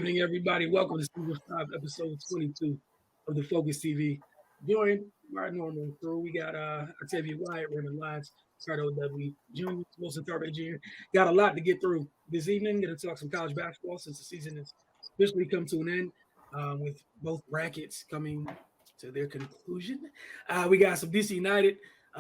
evening, everybody. Welcome to Season 5, Episode 22 of the Focus TV. Joined by our normal crew, we got Octavia Wyatt, Raymond Lyons, Cardo W. Jr., Wilson Tarbe Jr. Got a lot to get through this evening. Going to talk some college basketball since the season has officially come to an end, with both brackets coming to their conclusion. We got some DC United,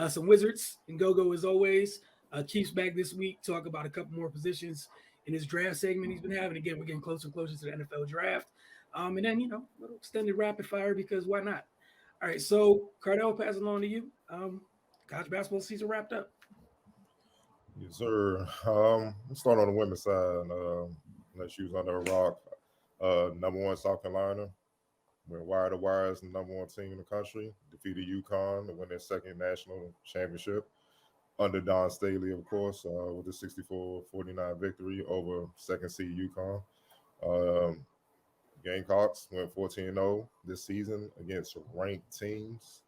some Wizards, and Go-Go as always. Keith's back this week, talk about a couple more positions in his draft segment he's been having. Again, we're getting closer and closer to the NFL draft. And then, a little extended rapid fire because why not? All right, so Cardell, passing on to you. College basketball season wrapped up. Yes, sir. Let's start on the women's side. Unless she was under a rock. Number one, South Carolina. Went wire to wire as the number one team in the country. Defeated UConn to win their second national championship under Don Staley, of course, with the 64-49 victory over second seed UConn. Um, Gamecocks went 14-0 this season against ranked teams.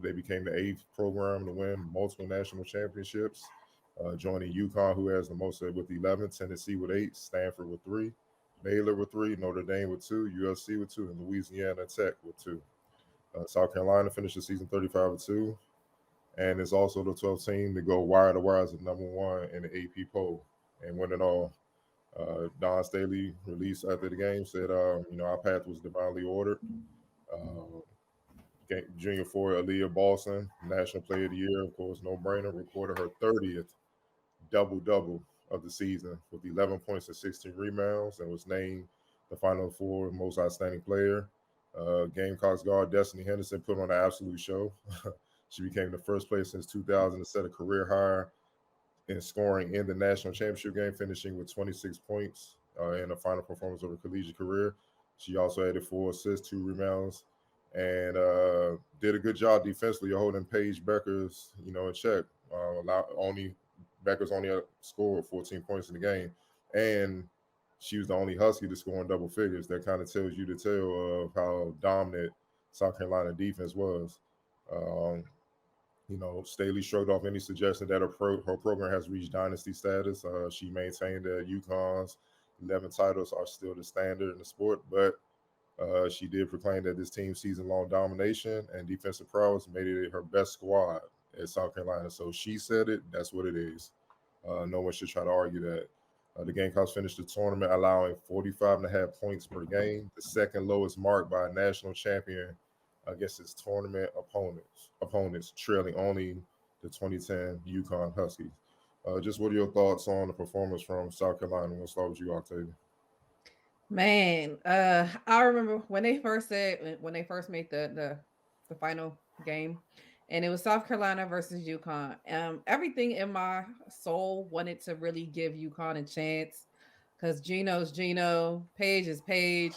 They became the eighth program to win multiple national championships, joining UConn, who has the most with 11, Tennessee with 8, Stanford with 3, Baylor with 3, Notre Dame with 2, USC with 2, and Louisiana Tech with 2. South Carolina finished the season 35-2, and is also the 12th team to go wire to wire as the number one in the AP poll and win it all. Don Staley released after the game said, our path was divinely ordered. Junior forward Aaliyah Balson, National Player of the Year, of course, no brainer, recorded her 30th double-double of the season with 11 points and 16 rebounds and was named the Final Four most outstanding player. Gamecocks guard Destiny Henderson put on an absolute show. She became the first player since 2000 to set a career high in scoring in the national championship game, finishing with 26 points in the final performance of her collegiate career. She also added 4 assists, 2 rebounds, and did a good job defensively holding Paige Beckers, in check. Beckers only scored 14 points in the game, and she was the only Husky to score in double figures. That kind of tells you the tale of how dominant South Carolina defense was. Staley shrugged off any suggestion that her program has reached dynasty status. She maintained that UConn's 11 titles are still the standard in the sport, but she did proclaim that this team's season-long domination and defensive prowess made it her best squad at South Carolina. So she said it, that's what it is. No one should try to argue that. The Gamecocks finished the tournament allowing 45.5 points per game, the second lowest mark by a national champion against its tournament opponents, trailing only the 2010 UConn Huskies. Just what are your thoughts on the performance from South Carolina? We'll start with you, Octavia. Man, I remember when they first made the final game, and it was South Carolina versus UConn. Everything in my soul wanted to really give UConn a chance because Gino's Gino, Paige is Paige.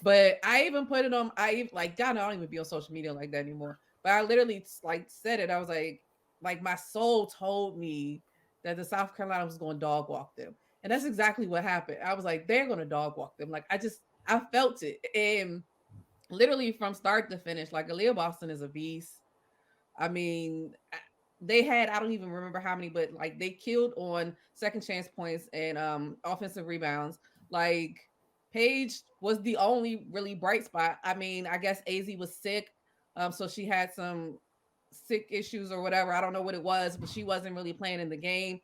But I even put it on. I don't even be on social media like that anymore. But I literally said it. I was like my soul told me that the South Carolina was going to dog walk them. And that's exactly what happened. I was like, they're going to dog walk them. I felt it. And literally from start to finish, Aaliyah Boston is a beast. I mean, they had, I don't even remember how many, but they killed on second chance points and offensive rebounds. Paige was the only really bright spot. I mean, I guess AZ was sick. So she had some sick issues or whatever. I don't know what it was, but she wasn't really playing in the game.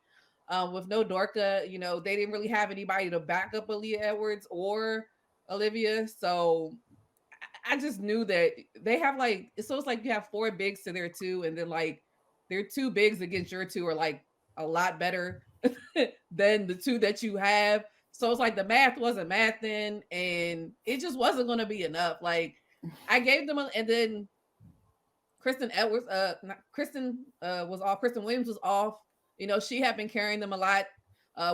With no Dorka, they didn't really have anybody to back up Aaliyah Edwards or Olivia. So I just knew that they have so it's like you have 4 bigs to their 2, and then their 2 bigs against your 2 are a lot better than the 2 that you have. So it's the math wasn't mathing, and it just wasn't going to be enough. I gave them and then Kristen Edwards, Kristen was off. Kristen Williams was off. She had been carrying them a lot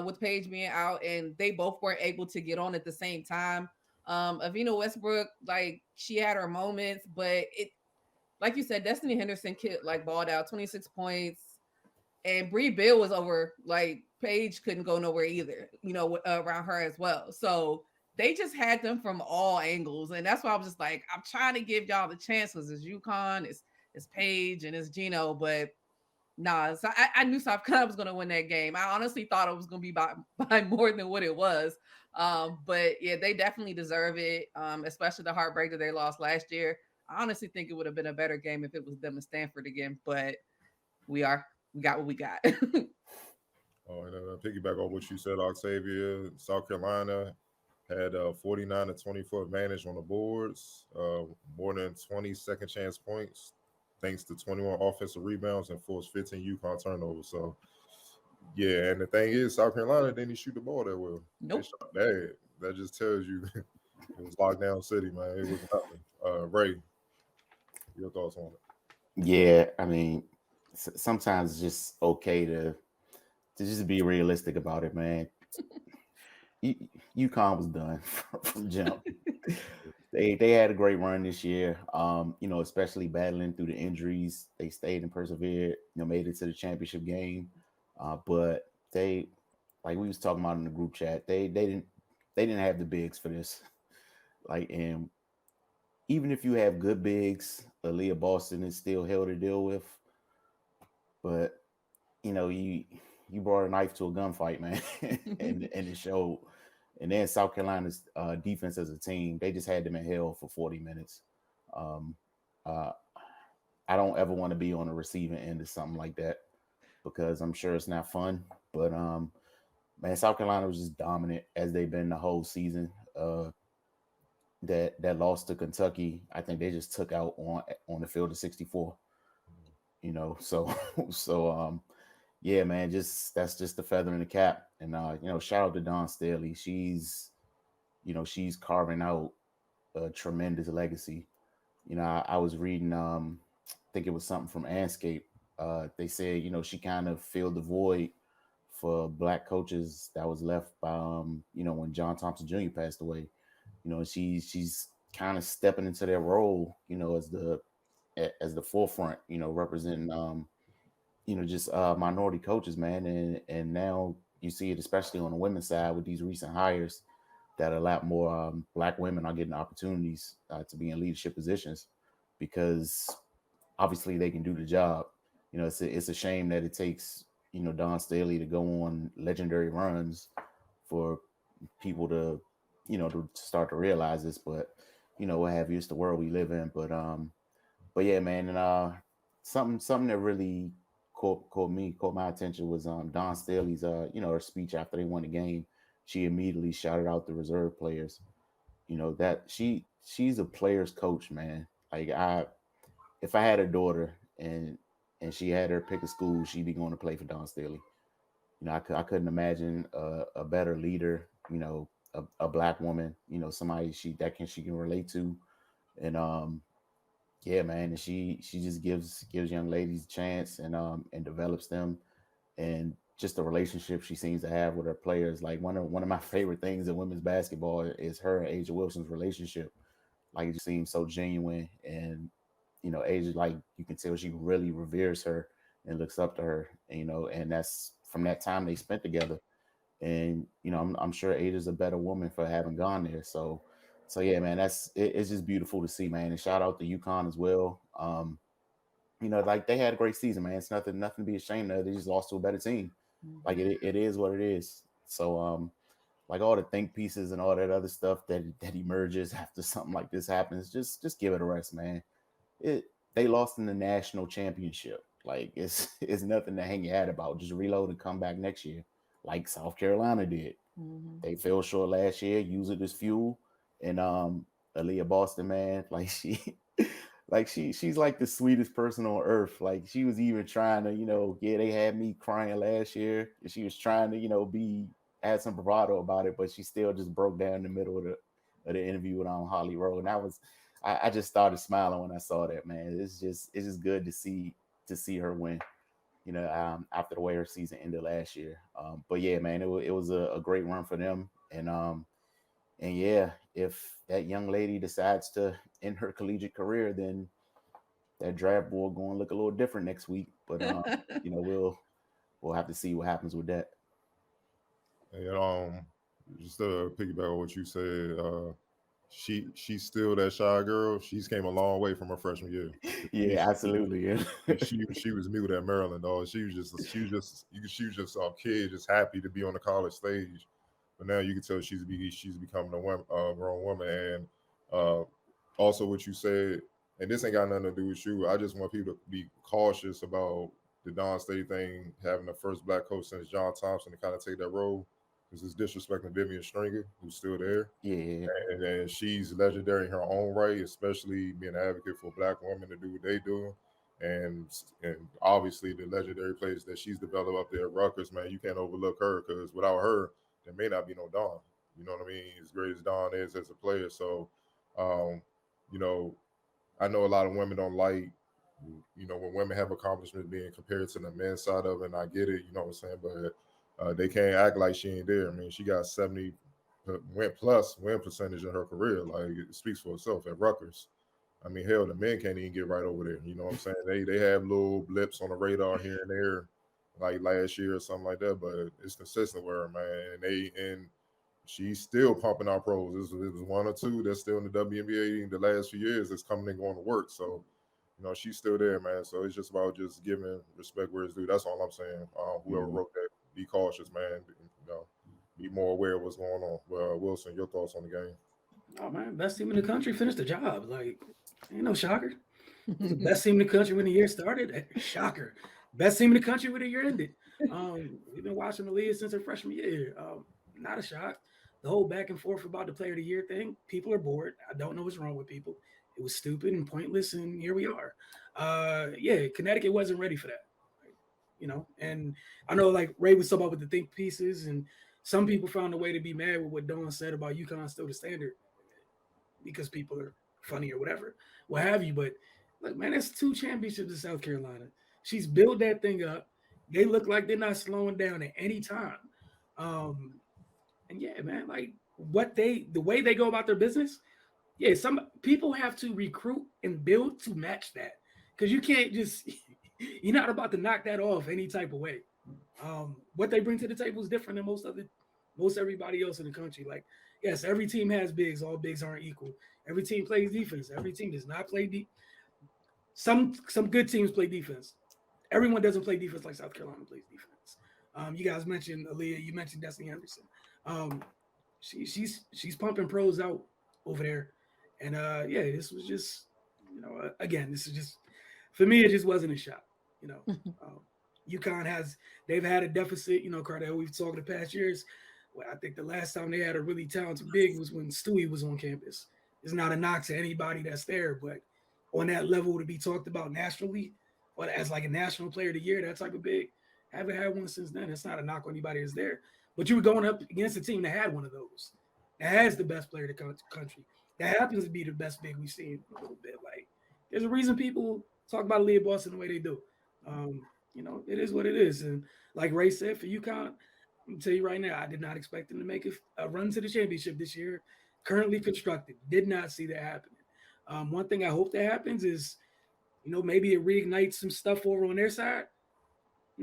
with Paige being out, and they both weren't able to get on at the same time. Avina Westbrook, she had her moments, but it, like you said, Destiny Henderson balled out 26 points, and Bree Bill was over. Paige couldn't go nowhere either, around her as well. So they just had them from all angles, and that's why I was just I'm trying to give y'all the chances. It's UConn, it's Paige, and it's Gino, but Nah, so I knew South Carolina was going to win that game. I honestly thought it was going to be by more than what it was. But yeah, they definitely deserve it, especially the heartbreak that they lost last year. I honestly think it would have been a better game if it was them and Stanford again, but we got what we got. Oh, and piggyback on what you said, Octavia, South Carolina had 49-24 advantage on the boards, more than 20 second chance points, thanks to 21 offensive rebounds and forced 15 UConn turnovers. So, yeah, and the thing is, South Carolina didn't shoot the ball that well. They Nope. shot bad. That just tells you it was lockdown city, man. It was nothing. Ray, your thoughts on it? Yeah, I mean, sometimes it's just okay to just be realistic about it, man. UConn was done from jump. They had a great run this year. Especially battling through the injuries. They stayed and persevered, made it to the championship game. But they, like we was talking about in the group chat, they didn't have the bigs for this. Like, and even if you have good bigs, Aaliyah Boston is still hell to deal with. But you brought a knife to a gunfight, man, and it showed. And then South Carolina's defense as a team, they just had them in hell for 40 minutes. Um, uh, I don't ever want to be on the receiving end of something like that because I'm sure it's not fun. But man, South Carolina was just dominant as they've been the whole season. That loss to Kentucky, I think they just took out on the field of 64. So so yeah, man, just that's just the feather in the cap. And shout out to Dawn Staley. She's carving out a tremendous legacy. I was reading I think it was something from Anscape. They said, she kind of filled the void for black coaches that was left by when John Thompson Jr. passed away. She's kind of stepping into that role, as the forefront, representing just minority coaches, man. And now you see it, especially on the women's side with these recent hires, that a lot more black women are getting opportunities to be in leadership positions because obviously they can do the job. It's a shame that it takes Don Staley to go on legendary runs for people to to start to realize this, but what have you, it's the world we live in. But yeah, man, and something that really caught my attention was Don Staley's her speech after they won the game. She immediately shouted out the reserve players. That she's a player's coach, man. Like, if I had a daughter and she had her pick a school, she'd be going to play for Don Staley. I couldn't imagine a better leader. A black woman. Somebody she can relate to, and yeah, man, and she just gives young ladies a chance and develops them, and just the relationship she seems to have with her players. Like, one of my favorite things in women's basketball is her and Asia Wilson's relationship. Like, it just seems so genuine, and Asia, like, you can tell she really reveres her and looks up to her. And that's from that time they spent together. And I'm sure Ada's a better woman for having gone there. So yeah, man, it's just beautiful to see, man. And shout out to UConn as well. Like, they had a great season, man. It's nothing to be ashamed of. They just lost to a better team. Like, it is what it is. So like, all the think pieces and all that other stuff that emerges after something like this happens, just give it a rest, man. They lost in the national championship. Like, it's nothing to hang your hat about. Just reload and come back next year, like South Carolina did. Mhm. They fell short last year. Use it as fuel. And Aaliyah Boston, man, like, she's like the sweetest person on earth. Like, she was even trying to, yeah, they had me crying last year. She was trying to, be had some bravado about it, but she still just broke down in the middle of the interview with Holly Rowe. And I just started smiling when I saw that, man. It's just good to see her win. After the way her season ended last year. But yeah, man, it was a great run for them. And yeah, if that young lady decides to end her collegiate career, then that draft board going to look a little different next week. But we'll have to see what happens with that. And just to piggyback on what you said, she's still that shy girl. She's came a long way from her freshman year. Yeah, absolutely. Yeah. She was mute at Maryland, dog. She was just a kid, just happy to be on the college stage. But now you can tell she's becoming a grown woman. And also what you said, and this ain't got nothing to do with you. I just want people to be cautious about the Don State thing, having the first black coach since John Thompson to kind of take that role, because it's disrespecting Vivian Stringer, who's still there. Yeah. And she's legendary in her own right, especially being an advocate for black women to do what they do. And obviously the legendary players that she's developed up there at Rutgers, man, you can't overlook her, because without her, there may not be no Don. You know what I mean? As great as Don is as a player. So, um, you know, I know a lot of women don't like, when women have accomplishments being compared to the men's side of it, and I get it, you know what I'm saying? But they can't act like she ain't there. I mean, she got 70 win percentage in her career. Like, it speaks for itself at Rutgers. I mean, hell, the men can't even get right over there. You know what I'm saying? They have little blips on the radar here and there, like last year or something like that. But it's consistent with her, man. And she's still pumping out pros. It was one or two that's still in the WNBA in the last few years that's coming and going to work. So, she's still there, man. So it's just about just giving respect where it's due. That's all I'm saying. Whoever wrote that, be cautious, man. Be more aware of what's going on. Well, Wilson, your thoughts on the game? Oh man, best team in the country finished the job. Like, ain't no shocker. It's the best team in the country when the year started. Shocker. Best team in the country when the year ended. We've been watching the league since our freshman year. Not a shock. The whole back and forth about the player of the year thing, people are bored. I don't know what's wrong with people. It was stupid and pointless, and here we are. Yeah, Connecticut wasn't ready for that. And I know like Ray was talking about with the think pieces, and some people found a way to be mad with what Dawn said about UConn still the standard because people are funny or whatever, what have you. But look, man, that's 2 championships in South Carolina. She's built that thing up. They look like they're not slowing down at any time. And yeah, man, like the way they go about their business, yeah, some people have to recruit and build to match that. Because you can't just you're not about to knock that off any type of way. What they bring to the table is different than most everybody else in the country. Like, yes, every team has bigs. All bigs aren't equal. Every team plays defense. Every team does not play deep. Some good teams play defense. Everyone doesn't play defense like South Carolina plays defense. You guys mentioned Aaliyah. You mentioned Destiny Henderson. She's pumping pros out over there, and yeah, this was just again, this is just for me. It just wasn't a shot. UConn they've had a deficit. Cardell, we've talked the past years. Well, I think the last time they had a really talented big was when Stewie was on campus. It's not a knock to anybody that's there, but on that level to be talked about nationally, or as like a national player of the year, that type of big, haven't had one since then. It's not a knock on anybody that's there. But you were going up against a team that had one of those, that has the best player in the country, that happens to be the best big we've seen a little bit. Like, there's a reason people talk about Leah Boston the way they do. It is what it is. And like Ray said, for UConn, I'm gonna tell you right now, I did not expect them to make a run to the championship this year. Currently constructed, did not see that happening. One thing I hope that happens is, maybe it reignites some stuff over on their side.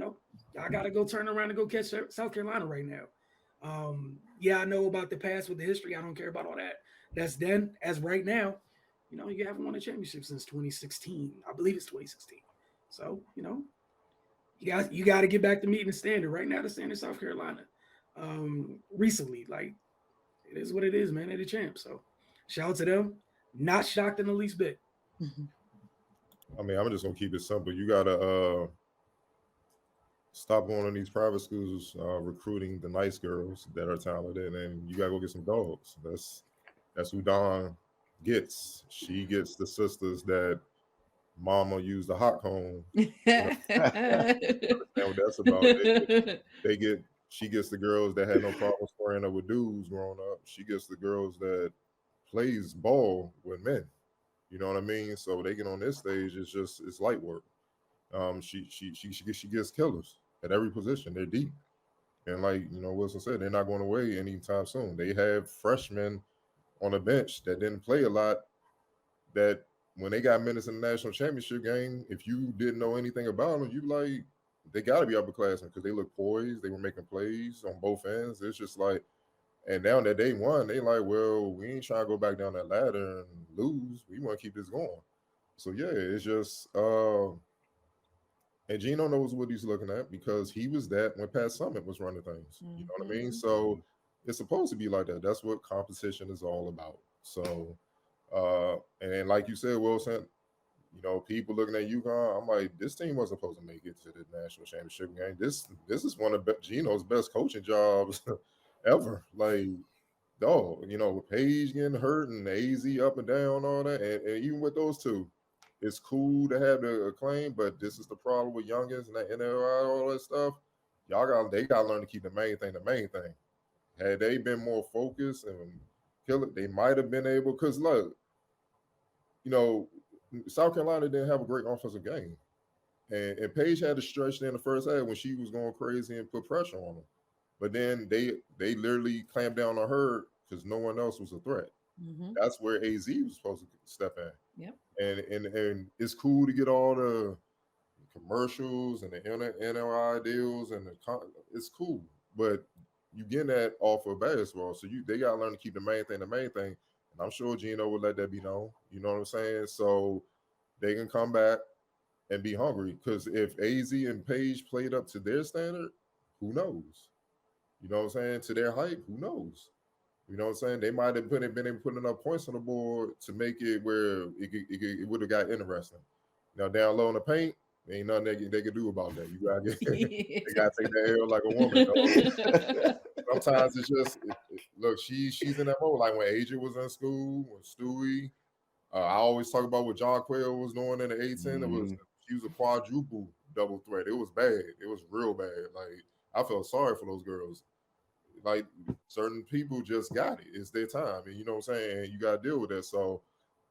I got to go turn around and go catch South Carolina right now. Yeah, I know about the past with the history. I don't care about all that. That's then. As right now, you haven't won a championship since 2016. I believe it's 2016. So, you got to get back to meeting the standard. Right now, the standard South Carolina. Recently, like, it is what it is, man. They're the champ. So, shout out to them. Not shocked in the least bit. I mean, I'm just gonna keep it simple. You gotta stop going to these private schools, recruiting the nice girls that are talented, and you gotta go get some dogs. That's who Dawn gets. She gets the sisters that Mama used the hot comb. Understand what that's about? She gets the girls that had no problem squaring up with dudes growing up. She gets the girls that plays ball with men. You know what I mean? So they get on this stage, it's light work. She gets killers at every position. They're deep. And like Wilson said, they're not going away anytime soon. They have freshmen on the bench that didn't play a lot, that when they got minutes in the national championship game, if you didn't know anything about them, you like, they got to be upperclassmen because they look poised. They were making plays on both ends. It's just like, And now that they won, they like, well, we ain't trying to go back down that ladder and lose. We want to keep this going. So yeah, it's just and Gino knows what he's looking at because he was that when Pat Summitt was running things. You know what I mean? So it's supposed to be like that. That's what competition is all about. So and like you said, Wilson, people looking at UConn, I'm like, this team wasn't supposed to make it to the national championship game. This is one of Gino's best coaching jobs ever. Like, dog, with Paige getting hurt and AZ up and down, all that, and even with those two, it's cool to have the acclaim, but this is the problem with youngins and that NLI, all that stuff. They got to learn to keep the main thing the main thing. Had they been more focused and kill it, they might have been able. Because look, South Carolina didn't have a great offensive game. And Paige had to stretch in the first half when she was going crazy and put pressure on them. But then they literally clamped down on her because no one else was a threat. That's where AZ was supposed to step in. Yep. And it's cool to get all the commercials and the NLI deals it's cool, but you getting that off of basketball, so they gotta learn to keep the main thing the main thing. And I'm sure Gino would let that be known. You know what I'm saying? So they can come back and be hungry. Because if AZ and Paige played up to their standard, who knows? You know what I'm saying? To their hype, who knows? You know what I'm saying? They might have been able to put enough points on the board to make it where it would have got interesting. Now down low in the paint, ain't nothing they can do about that. You gotta they gotta take that L like a woman. Sometimes it's just look. She's in that mode. Like when Asia was in school, when Stewie. I always talk about what John Quayle was doing in the A10. She was a quadruple double threat. It was bad. It was real bad. Like I felt sorry for those girls. Like certain people just got it. It's their time, and you know what I'm saying. And you got to deal with that. So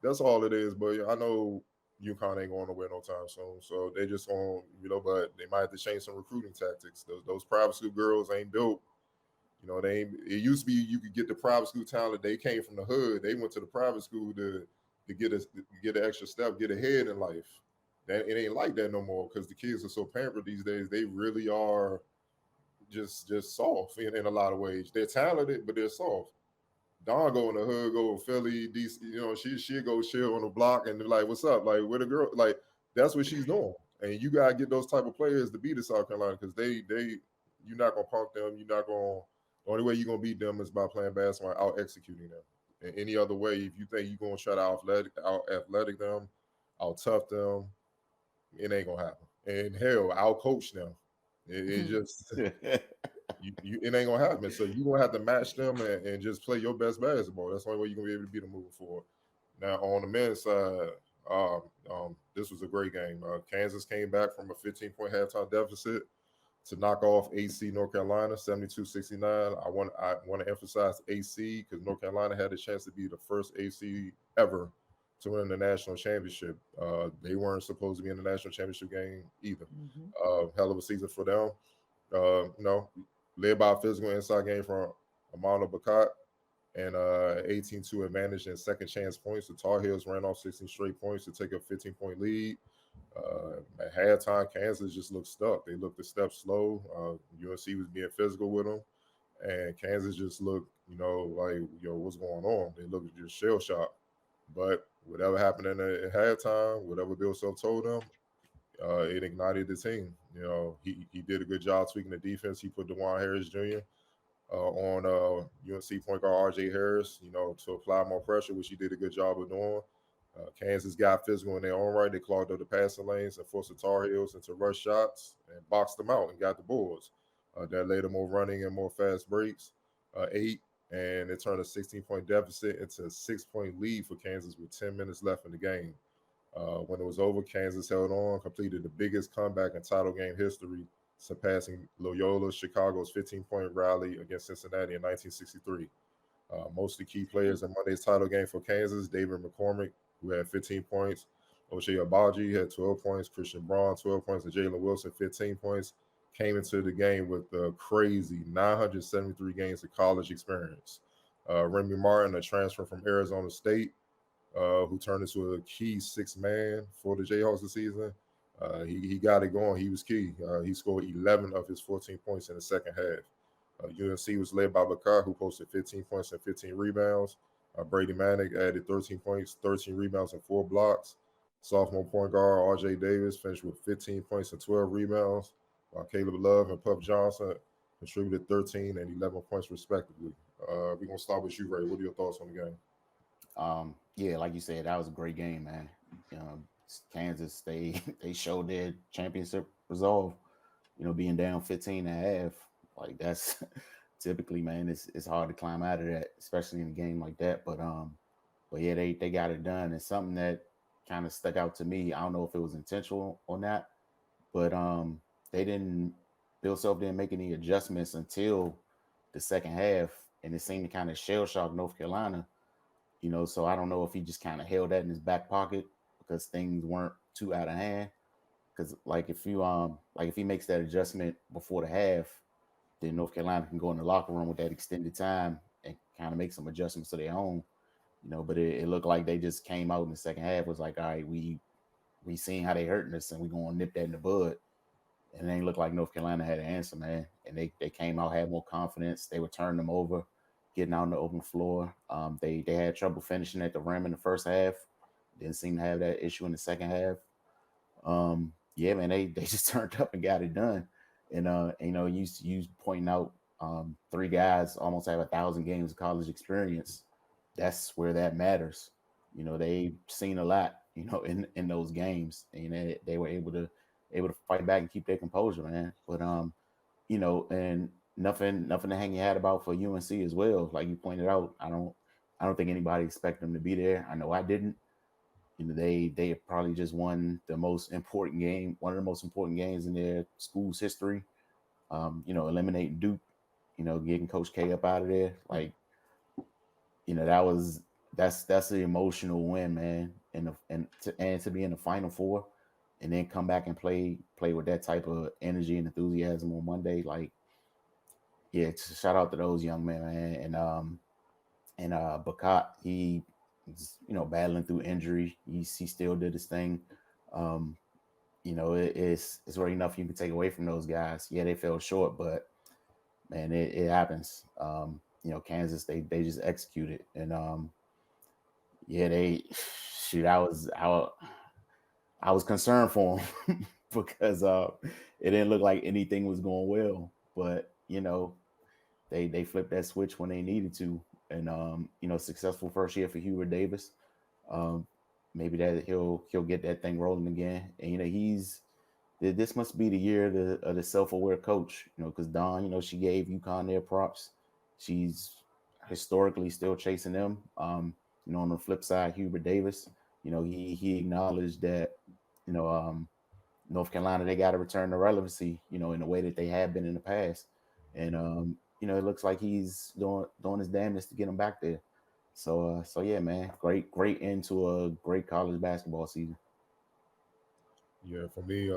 that's all it is. But I know UConn ain't going nowhere no time soon. So they just going, but they might have to change some recruiting tactics. Those private school girls ain't built. They ain't. It used to be you could get the private school talent. They came from the hood. They went to the private school to get an extra step, get ahead in life. That it ain't like that no more because the kids are so pampered these days. They really are just soft in a lot of ways. They're talented, but they're soft. Dawn go in the hood, go Philly, DC, she go chill on the block and they're like, what's up? Like, where the girl? Like, that's what she's doing. And you gotta get those type of players to beat the South Carolina because you're not gonna punk them. You're not gonna. The only way you're gonna beat them is by playing basketball, out executing them. And any other way, if you think you're gonna try to out athletic them, out tough them, it ain't gonna happen. And hell, out coach them. It just it ain't gonna happen. So you're gonna have to match them and just play your best basketball. That's the only way you're gonna be able to beat them moving forward. Now on the men's side, this was a great game. Kansas came back from a 15-point halftime deficit to knock off AC North Carolina 72-69. I want to emphasize AC because North Carolina had a chance to be the first AC ever to win the national championship. They weren't supposed to be in the national championship game either. Hell of a season for them. Led by a physical inside game from Amano Bakat and 18-2 advantage and second chance points. The Tar Heels ran off 16 straight points to take a 15-point lead. At halftime, Kansas just looked stuck. They looked a step slow. UNC was being physical with them, and Kansas just looked, like, what's going on? They looked just shell shocked. But whatever happened in halftime, whatever Bill Self told them, it ignited the team. He did a good job tweaking the defense. He put DeJuan Harris Jr. On UNC point guard RJ Harris, to apply more pressure, which he did a good job of doing. Kansas got physical in their own right. They clogged up the passing lanes and forced the Tar Heels into rush shots and boxed them out and got the boards. That led to more running and more fast breaks. 8, and it turned a 16-point deficit into a 6-point lead for Kansas with 10 minutes left in the game. When it was over, Kansas held on, completed the biggest comeback in title game history, surpassing Loyola Chicago's 15-point rally against Cincinnati in 1963. Most of the key players in Monday's title game for Kansas: David McCormick, who had 15 points. Ochai Agbaji had 12 points. Christian Braun, 12 points. And Jalen Wilson, 15 points. Came into the game with a crazy 973 games of college experience. Remy Martin, a transfer from Arizona State, who turned into a key 6th man for the Jayhawks this season. He got it going. He was key. He scored 11 of his 14 points in the second half. UNC was led by Bakar, who posted 15 points and 15 rebounds. Brady Manick added 13 points, 13 rebounds, and 4 blocks. Sophomore point guard RJ Davis finished with 15 points and 12 rebounds, while Caleb Love and Puff Johnson contributed 13 and 11 points respectively. We're gonna start with you, Ray. What are your thoughts on the game? Yeah, like you said, that was a great game, man. Um, Kansas, they showed their championship resolve. Being down 15 and a half, like that's typically, man, it's hard to climb out of that, especially in a game like that. But yeah, they got it done. And something that kind of stuck out to me, I don't know if it was intentional or not, but they didn't Bill Self didn't make any adjustments until the second half, and it seemed to kind of shell shock North Carolina. So I don't know if he just kind of held that in his back pocket because things weren't too out of hand. Because like if he makes that adjustment before the half, then North Carolina can go in the locker room with that extended time and kind of make some adjustments to their own. But it looked like they just came out in the second half, was like, all right, we seen how they hurting us and we gonna nip that in the bud. And it ain't look like North Carolina had an answer, man. And they came out, had more confidence. They were turning them over, getting out on the open floor. They had trouble finishing at the rim in the first half. Didn't seem to have that issue in the second half. Yeah, man, they just turned up and got it done. And you pointing out 3 guys almost have 1,000 games of college experience. That's where that matters. They've seen a lot, in those games, and they were able to fight back and keep their composure, man. But and nothing to hang your hat about for UNC as well. Like you pointed out, I don't think anybody expected them to be there. I know I didn't. They probably just won the most important game, one of the most important games in their school's history. Eliminating Duke, getting Coach K up out of there. Like, that's the emotional win, man. And to be in the Final Four, and then come back and play with that type of energy and enthusiasm on Monday. Like, yeah, shout out to those young men, man. And Bakat, he battling through injury. He still did his thing. It's really enough you can take away from those guys. Yeah, they fell short, but man, it happens. Kansas, they just executed, and yeah, I was concerned for them because it didn't look like anything was going well, but they flipped that switch when they needed to, and successful first year for Hubert Davis. Maybe that he'll get that thing rolling again, and this must be the year of the self-aware coach, because Dawn, she gave UConn their props. She's historically still chasing them. On the flip side, Hubert Davis, he acknowledged that, North Carolina, they got to return to relevancy, in the way that they have been in the past. And, it looks like he's doing his damnedest to get them back there. So yeah, man, great end to a great college basketball season. Yeah, for me,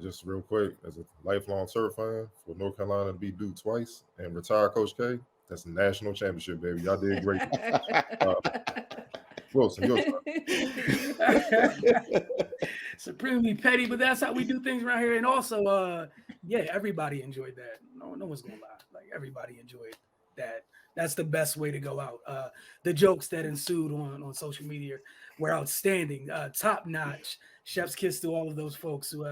just real quick, as a lifelong Terp fan, for North Carolina to beat Duke twice and retire Coach K, that's a national championship, baby. Y'all did great. Wilson, your Supremely petty, but that's how we do things around here. And also, yeah, everybody enjoyed that. No one's gonna lie. Like everybody enjoyed that. That's the best way to go out. The jokes that ensued on social media were outstanding, top notch. Chef's kiss to all of those folks who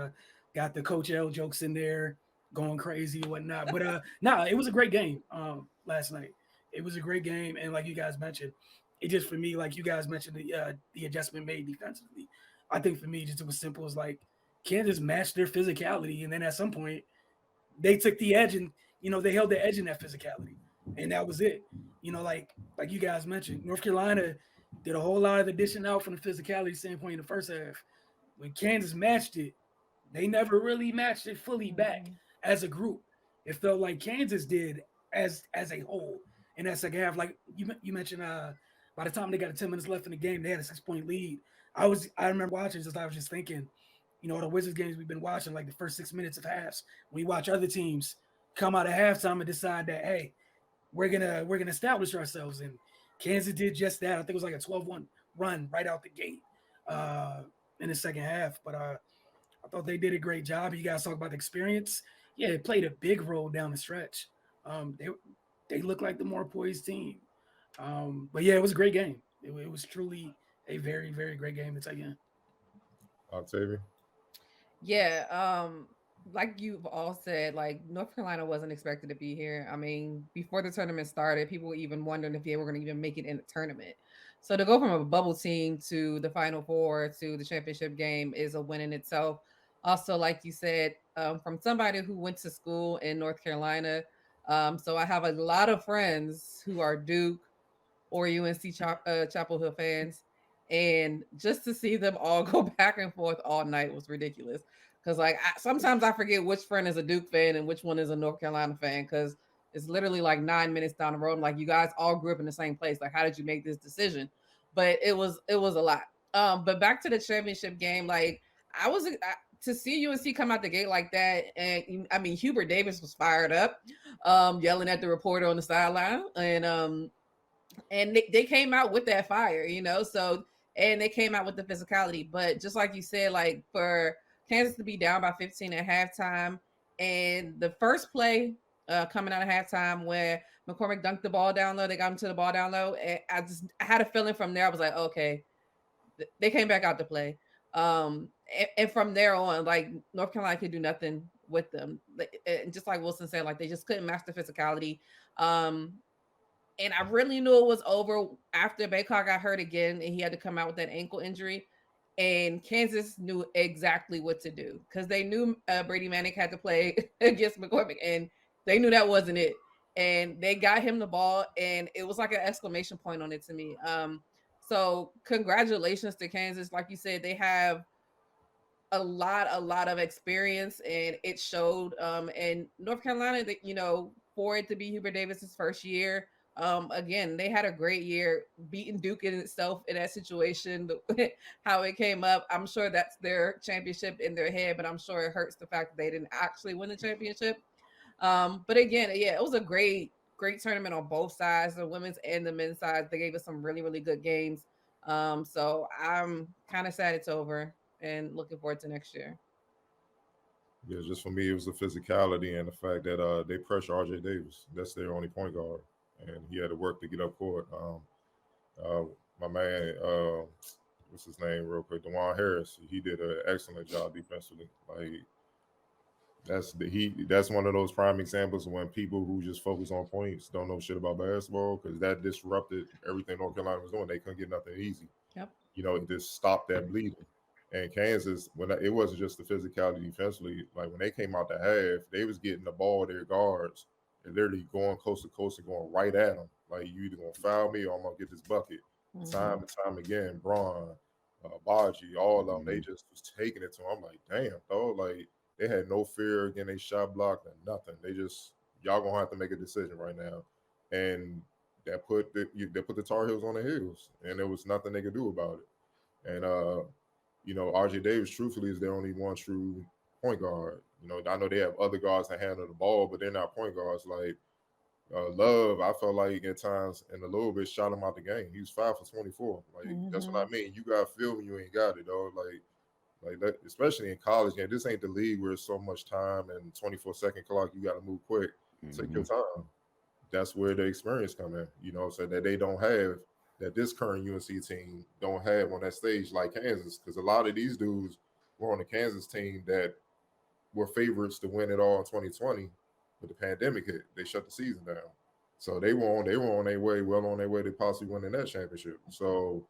got the Coach L jokes in there, going crazy and whatnot. But it was a great game last night. It was a great game, and like you guys mentioned, it just for me, like you guys mentioned, the adjustment made defensively. I think for me, just it was simple as like Kansas matched their physicality, and then at some point they took the edge, and they held the edge in that physicality, and that was it. Like you guys mentioned, North Carolina did a whole lot of the dishing out from the physicality standpoint in the first half. When Kansas matched it, they never really matched it fully back as a group. It felt like Kansas did as a whole in that second half. Like you mentioned, by the time they got 10 minutes left in the game, they had a 6-point lead. I remember watching this. I was just thinking, the Wizards games we've been watching, like the first 6 minutes of halves, we watch other teams come out of halftime and decide that, hey, we're gonna establish ourselves. And Kansas did just that. I think it was like a 12-1 run right out the gate in the second half. But I thought they did a great job. You guys talk about the experience. Yeah, it played a big role down the stretch. They look like the more poised team. But yeah, it was a great game. It was truly a very, very great game to take in. Octavia. Yeah, like you've all said, like North Carolina wasn't expected to be here. I mean, before the tournament started, people were even wondering if they were going to even make it in the tournament. So to go from a bubble team to the Final Four to the championship game is a win in itself. Also, like you said, from somebody who went to school in North Carolina, so I have a lot of friends who are Duke or UNC Chapel Hill fans, and just to see them all go back and forth all night was ridiculous. Because sometimes I forget which friend is a Duke fan and which one is a North Carolina fan. Because it's literally like 9 minutes down the road. I'm like, you guys all grew up in the same place. Like, how did you make this decision? But it was a lot. But back to the championship game, like to see UNC come out the gate like that, and I mean Hubert Davis was fired up, yelling at the reporter on the sideline, and they came out with that fire, so and they came out with the physicality. But just like you said, like for Kansas to be down by 15 at halftime, and the first play coming out of halftime where McCormick dunked the ball down low, they got him to the ball down low, and I had a feeling from there. I was like, okay, they came back out to play. And from there on, like North Carolina could do nothing with them. And just like Wilson said, like they just couldn't match the physicality. Um, and I really knew it was over after Baycott got hurt again and he had to come out with that ankle injury. And Kansas knew exactly what to do because they knew Brady Manick had to play against McCormick, and they knew that wasn't it. And they got him the ball, and it was like an exclamation point on it to me. So congratulations to Kansas. Like you said, they have a lot of experience, and it showed. And North Carolina, that for it to be Hubert Davis's first year, again, they had a great year. Beating Duke in itself in that situation, how it came up, I'm sure that's their championship in their head, but I'm sure it hurts the fact that they didn't actually win the championship. But again, yeah, it was a great tournament on both sides, the women's and the men's side. They gave us some really, really good games. So I'm kind of sad it's over and looking forward to next year. Yeah, just for me, it was the physicality and the fact that they pressure RJ Davis. That's their only point guard, and he had to work to get up court. Uh, my man, what's his name, real quick, Dewan Harris. He did an excellent job defensively. Like that's one of those prime examples of when people who just focus on points don't know shit about basketball because that disrupted everything North Carolina was doing. They couldn't get nothing easy. Yep. It just stopped that bleeding. And Kansas, it wasn't just the physicality defensively. Like when they came out the half, they was getting the ball their guards and literally going coast to coast and going right at them. Like you either gonna foul me or I'm gonna get this bucket. Time and time again, Braun, Baji, all of them, they just was taking it to them. I'm like, damn, dog. Like they had no fear again. They shot blocked and nothing. They just y'all gonna have to make a decision right now, and that put the Tar Heels on the heels, and there was nothing they could do about it. And RJ Davis, truthfully, is their only one true point guard. I know they have other guards that handle the ball, but they're not point guards. Like Love, I felt like at times and a little bit shot him out the game. He was 5 for 24. Like that's what I mean. You got to feel when you ain't got it, though. Like that, especially in college game. This ain't the league where it's so much time and 24-second clock. You got to move quick. Take your time. That's where the experience come in. So that they don't have that this current UNC team don't have on that stage like Kansas, because a lot of these dudes were on the Kansas team that were favorites to win it all in 2020, but the pandemic hit. They shut the season down, so they were on their way, well on their way to possibly winning that championship. So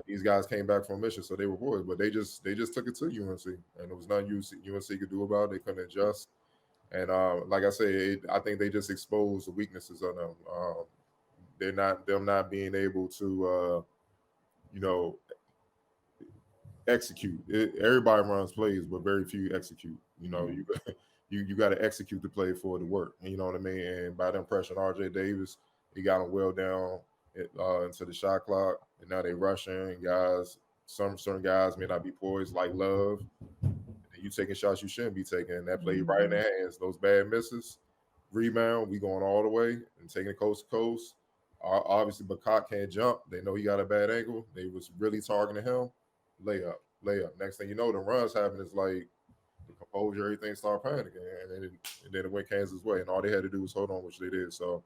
these guys came back from a mission, so they were boys, but they just took it to UNC, and there was nothing UNC could do about it. They couldn't adjust, and like I said, I think they just exposed the weaknesses of them. Them not being able to execute. Everybody runs plays, but very few execute. You got to execute the play for it to work. You know what I mean? And by them pressuring RJ Davis, he got him well down into the shot clock, and now they rushing. And guys, some certain guys may not be poised like Love. And you taking shots you shouldn't be taking. That play right in their hands. Those bad misses, rebound. We going all the way and taking it coast to coast. Obviously, Bacot can't jump. They know he got a bad ankle. They was really targeting him. Layup. Next thing you know, the runs happen is like composure, everything started playing again, and then it went Kansas' way, and all they had to do was hold on, which they did. So,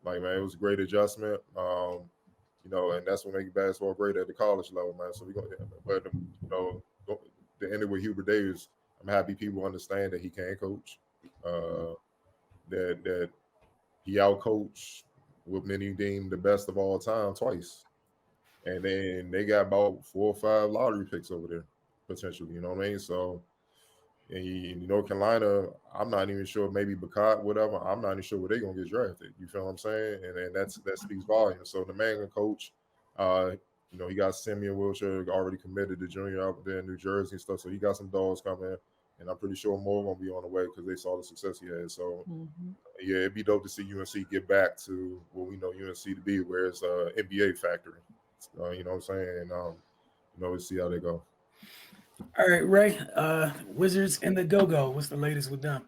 like, man, it was a great adjustment. And that's what makes basketball great at the college level, man. So we go, but the ending with Hubert Davis, I'm happy people understand that he can coach, that he outcoached what many deem the best of all time twice, and then they got about 4 or 5 lottery picks over there potentially. You know what I mean? So. And North Carolina, I'm not even sure. Maybe Bacot, whatever. I'm not even sure where they're gonna get drafted. You feel what I'm saying? And that speaks volumes. So the man can coach. He got Simeon Wilshire already committed to junior out there in New Jersey and stuff. So he got some dogs coming, and I'm pretty sure more gonna be on the way because they saw the success he had. So yeah, it'd be dope to see UNC get back to what we know UNC to be, where it's NBA factory. You know what I'm saying? And we'll see how they go. All right, Ray. Wizards and the Go-Go. What's the latest with them?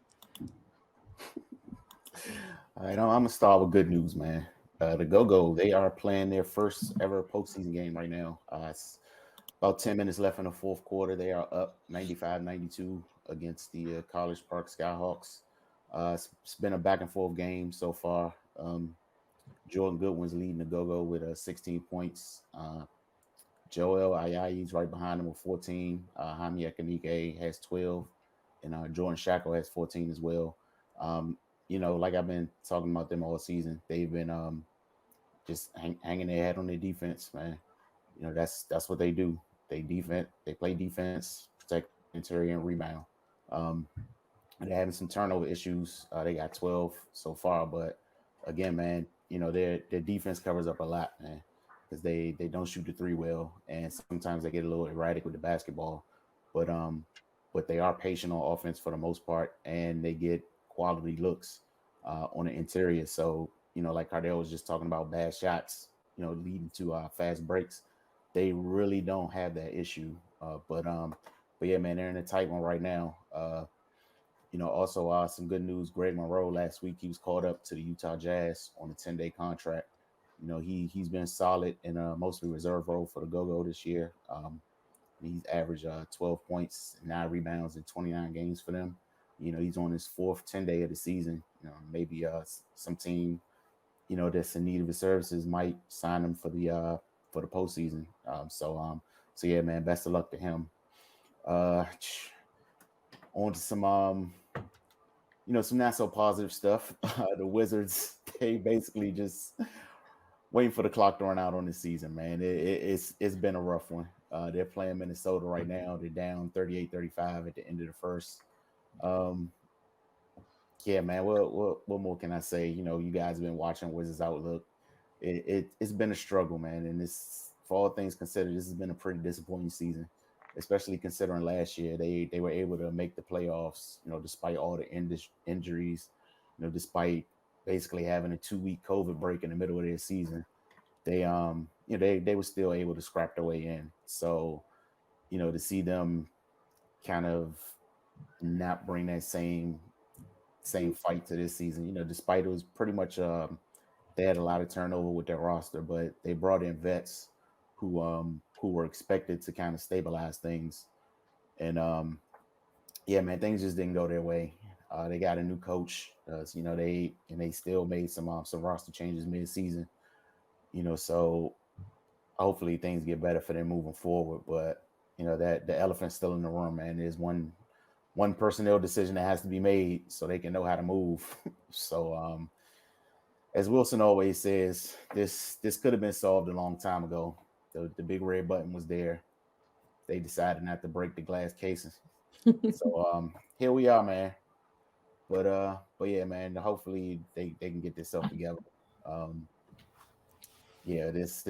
All right, I'm gonna start with good news, man. The Go-Go, they are playing their first ever postseason game right now. It's about 10 minutes left in the fourth quarter. They are up 95-92 against the College Park Skyhawks. It's been a back and forth game so far. Jordan Goodwin's leading the Go-Go with 16 points. Joel Ayayi's right behind him with 14. Hami Akanike has 12. And Jordan Shackle has 14 as well. Like I've been talking about them all season, they've been just hanging their head on their defense, man. That's what they do. They play defense, protect interior, and rebound. They're having some turnover issues. They got 12 so far, but again, man, their defense covers up a lot, man, because they don't shoot the three well, and sometimes they get a little erratic with the basketball. But they are patient on offense for the most part, and they get quality looks on the interior. So, like Cardell was just talking about bad shots, leading to fast breaks. They really don't have that issue. But yeah, man, they're in a tight one right now. Also some good news. Greg Monroe last week, he was called up to the Utah Jazz on a 10-day contract. He's been solid in a mostly reserve role for the Go-Go this year. He's averaged 12 points, 9 rebounds in 29 games for them. He's on his 4th 10-day of the season. Maybe some team, that's in need of his services might sign him for the postseason. So yeah, man, best of luck to him. On to some some not so positive stuff. The Wizards, they basically just waiting for the clock to run out on this season, man. It's been a rough one. They're playing Minnesota right now. They're down 38-35 at the end of the first. Yeah, man. What more can I say? You guys have been watching Wizards Outlook. It's been a struggle, man. And for all things considered, this has been a pretty disappointing season, especially considering last year they were able to make the playoffs, despite all the injuries, despite basically having a 2-week COVID break in the middle of their season. They were still able to scrap their way in. So, to see them kind of not bring that same fight to this season, despite it was pretty much they had a lot of turnover with their roster, but they brought in vets who were expected to kind of stabilize things. And yeah, man, things just didn't go their way. They got a new coach. They still made some roster changes mid-season. So hopefully things get better for them moving forward. But that the elephant's still in the room, man. There's one personnel decision that has to be made so they can know how to move. So as Wilson always says, this could have been solved a long time ago. The big red button was there. They decided not to break the glass cases. So here we are, man. But yeah, man. Hopefully they can get this stuff together. Yeah, this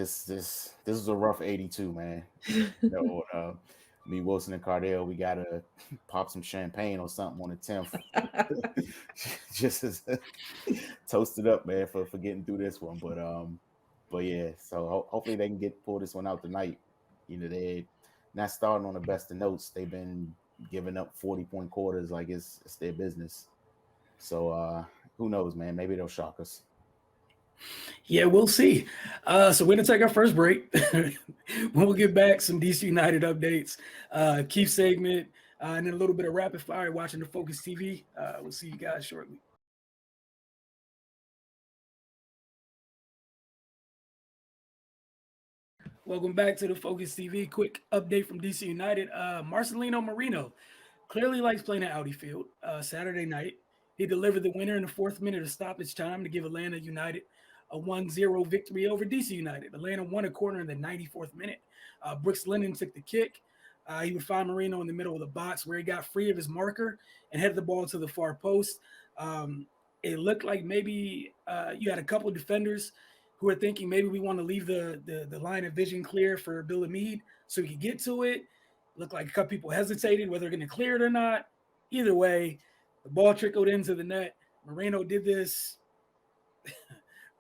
was a rough 82, man. Me, Wilson, and Cardell, we gotta pop some champagne or something on the 10th. Just as toasted up, man, for getting through this one. But yeah, so hopefully they can pull this one out tonight. They're not starting on the best of notes. They've been giving up 40-point quarters like it's their business. So who knows, man? Maybe they'll shock us. Yeah, we'll see. So we're going to take our first break. When we'll get back, some DC United updates. Keith segment, and then a little bit of rapid fire watching the Focus TV. We'll see you guys shortly. Welcome back to the Focus TV. Quick update from DC United. Marcelino Moreno clearly likes playing at Audi Field. Saturday night, he delivered the winner in the 4th minute of stoppage time to give Atlanta United a 1-0 victory over DC United. Atlanta won a corner in the 94th minute. Brooks Lennon took the kick. He would find Moreno in the middle of the box where he got free of his marker and headed the ball to the far post. It looked like maybe you had a couple of defenders who are thinking maybe we want to leave the line of vision clear for Bill Mead so he could get to it. Looked like a couple people hesitated whether they're going to clear it or not. Either way, the ball trickled into the net. Moreno did this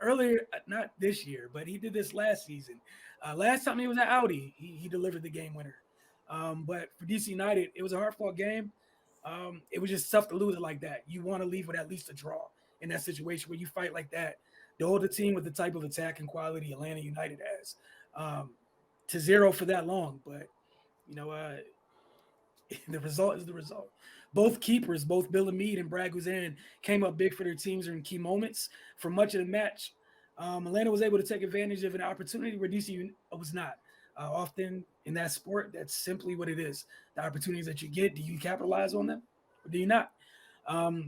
earlier, not this year, but he did this last season. Last time he was at Audi, he delivered the game winner. But for DC United, it was a hard-fought game. It was just tough to lose it like that. You want to leave with at least a draw in that situation where you fight like that to hold a team with the type of attack and quality Atlanta United has to 0 for that long. But, the result is the result. Both keepers, both Bill Mead and Brad Guzan, came up big for their teams in key moments. For much of the match, Atlanta was able to take advantage of an opportunity where DC was not. Often in that sport, that's simply what it is. The opportunities that you get, do you capitalize on them or do you not?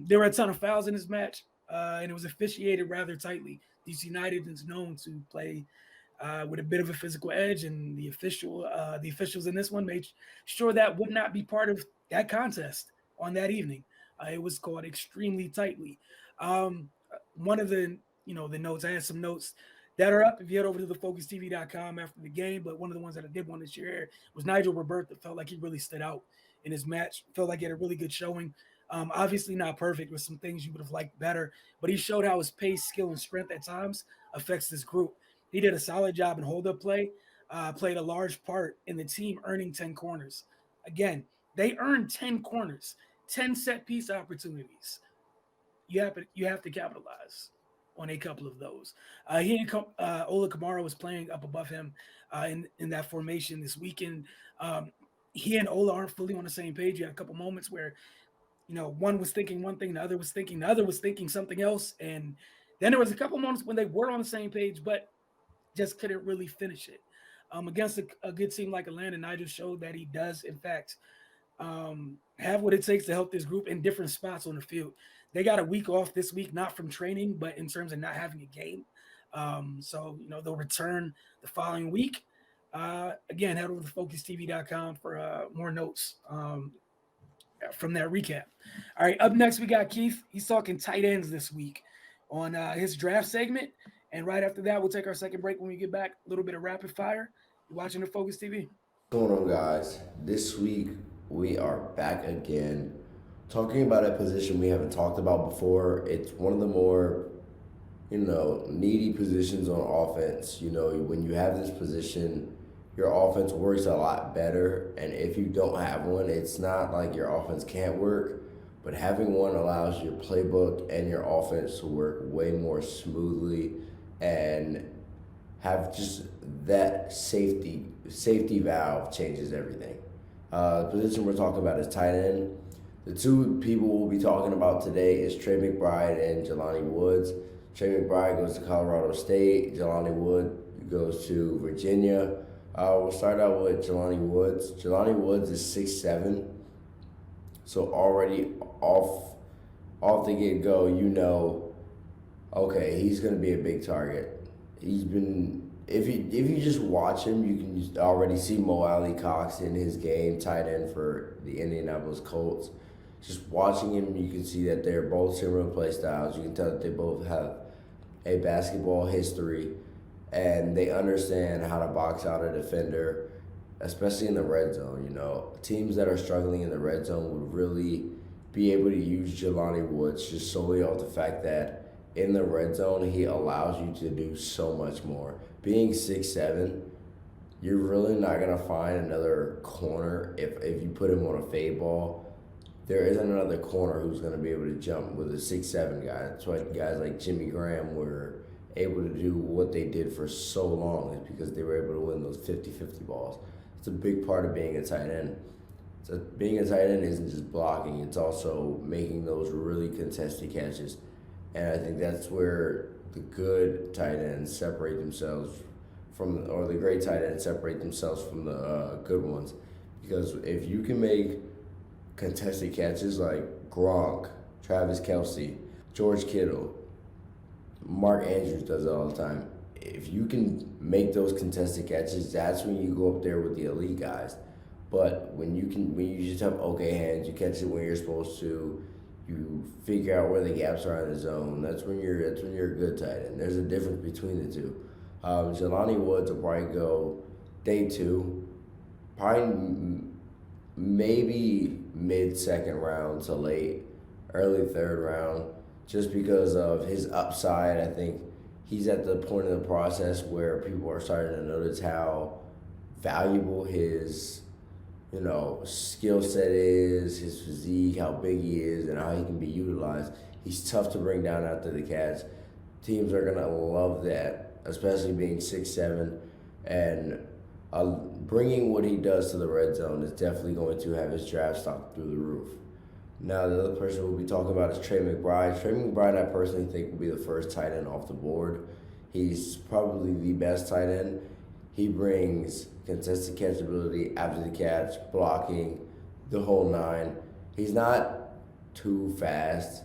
There were a ton of fouls in this match, and it was officiated rather tightly. DC United is known to play with a bit of a physical edge, and the officials in this one made sure that would not be part of that contest on that evening. It was called extremely tightly. One of the notes, I had some notes that are up if you head over to thefocustv.com after the game, but one of the ones that I did want to share was Nigel Roberta. Felt like he really stood out in his match. Felt like he had a really good showing. Obviously not perfect with some things you would have liked better, but he showed how his pace, skill, and strength at times affects this group. He did a solid job in hold-up play, played a large part in the team earning 10 corners. Again, they earned 10 corners, 10 set-piece opportunities. You have to capitalize on a couple of those. He and Ola Kamara was playing up above him in that formation this weekend. He and Ola aren't fully on the same page. You had a couple moments where one was thinking one thing, the other was thinking something else. And then there was a couple moments when they were on the same page, but just couldn't really finish it. Against a good team like Atlanta, Nigel showed that he does, in fact, have what it takes to help this group in different spots on the field. They got a week off this week, not from training, but in terms of not having a game. So they'll return the following week. Again, head over to FocusTV.com for more notes from that recap. All right, up next, we got Keith. He's talking tight ends this week on his draft segment. And right after that, we'll take our second break. When we get back, a little bit of rapid fire. You're watching the Focus TV. What's going on, guys? This week, we are back again talking about a position we haven't talked about before. It's one of the more, needy positions on offense. When you have this position, your offense works a lot better. And if you don't have one, it's not like your offense can't work, but having one allows your playbook and your offense to work way more smoothly and have just that safety valve changes everything. The position we're talking about is tight end. The two people we'll be talking about today is Trey McBride and Jelani Woods. Trey McBride goes to Colorado State. Jelani Woods goes to Virginia. We'll start out with Jelani Woods. Jelani Woods is 6'7", so already off the get-go, okay, he's going to be a big target. He's been, if you just watch him, you can just already see Mo Alley Cox in his game, tight end for the Indianapolis Colts. Just watching him, you can see that they're both similar play styles. You can tell that they both have a basketball history, and they understand how to box out a defender, especially in the red zone. Teams that are struggling in the red zone would really be able to use Jelani Woods just solely off the fact that in the red zone, he allows you to do so much more. Being 6'7", you're really not going to find another corner if you put him on a fade ball. There isn't another corner who's going to be able to jump with a 6'7" guy. That's why guys like Jimmy Graham were able to do what they did for so long, is because they were able to win those 50-50 balls. It's a big part of being a tight end. So being a tight end isn't just blocking; it's also making those really contested catches, and I think that's where the good tight ends separate themselves from, or the great tight ends separate themselves from the good ones, because if you can make contested catches like Gronk, Travis Kelsey, George Kittle, Mark Andrews does it all the time. If you can make those contested catches, that's when you go up there with the elite guys. But when you just have okay hands, you catch it when you're supposed to, you figure out where the gaps are in the zone. That's when you're a good tight end. There's a difference between the two. Jelani Woods will probably go day 2, probably maybe mid second round to late, early third round, just because of his upside. I think he's at the point in the process where people are starting to notice how valuable his skill set is, his physique, how big he is, and how he can be utilized. He's tough to bring down after the catch. Teams are gonna love that, especially being 6'7", and bringing what he does to the red zone is definitely going to have his draft stock through the roof. Now, the other person we'll be talking about is Trey McBride. Trey McBride, I personally think, will be the first tight end off the board. He's probably the best tight end. He brings contested catchability after the catch, blocking, the whole 9. He's not too fast,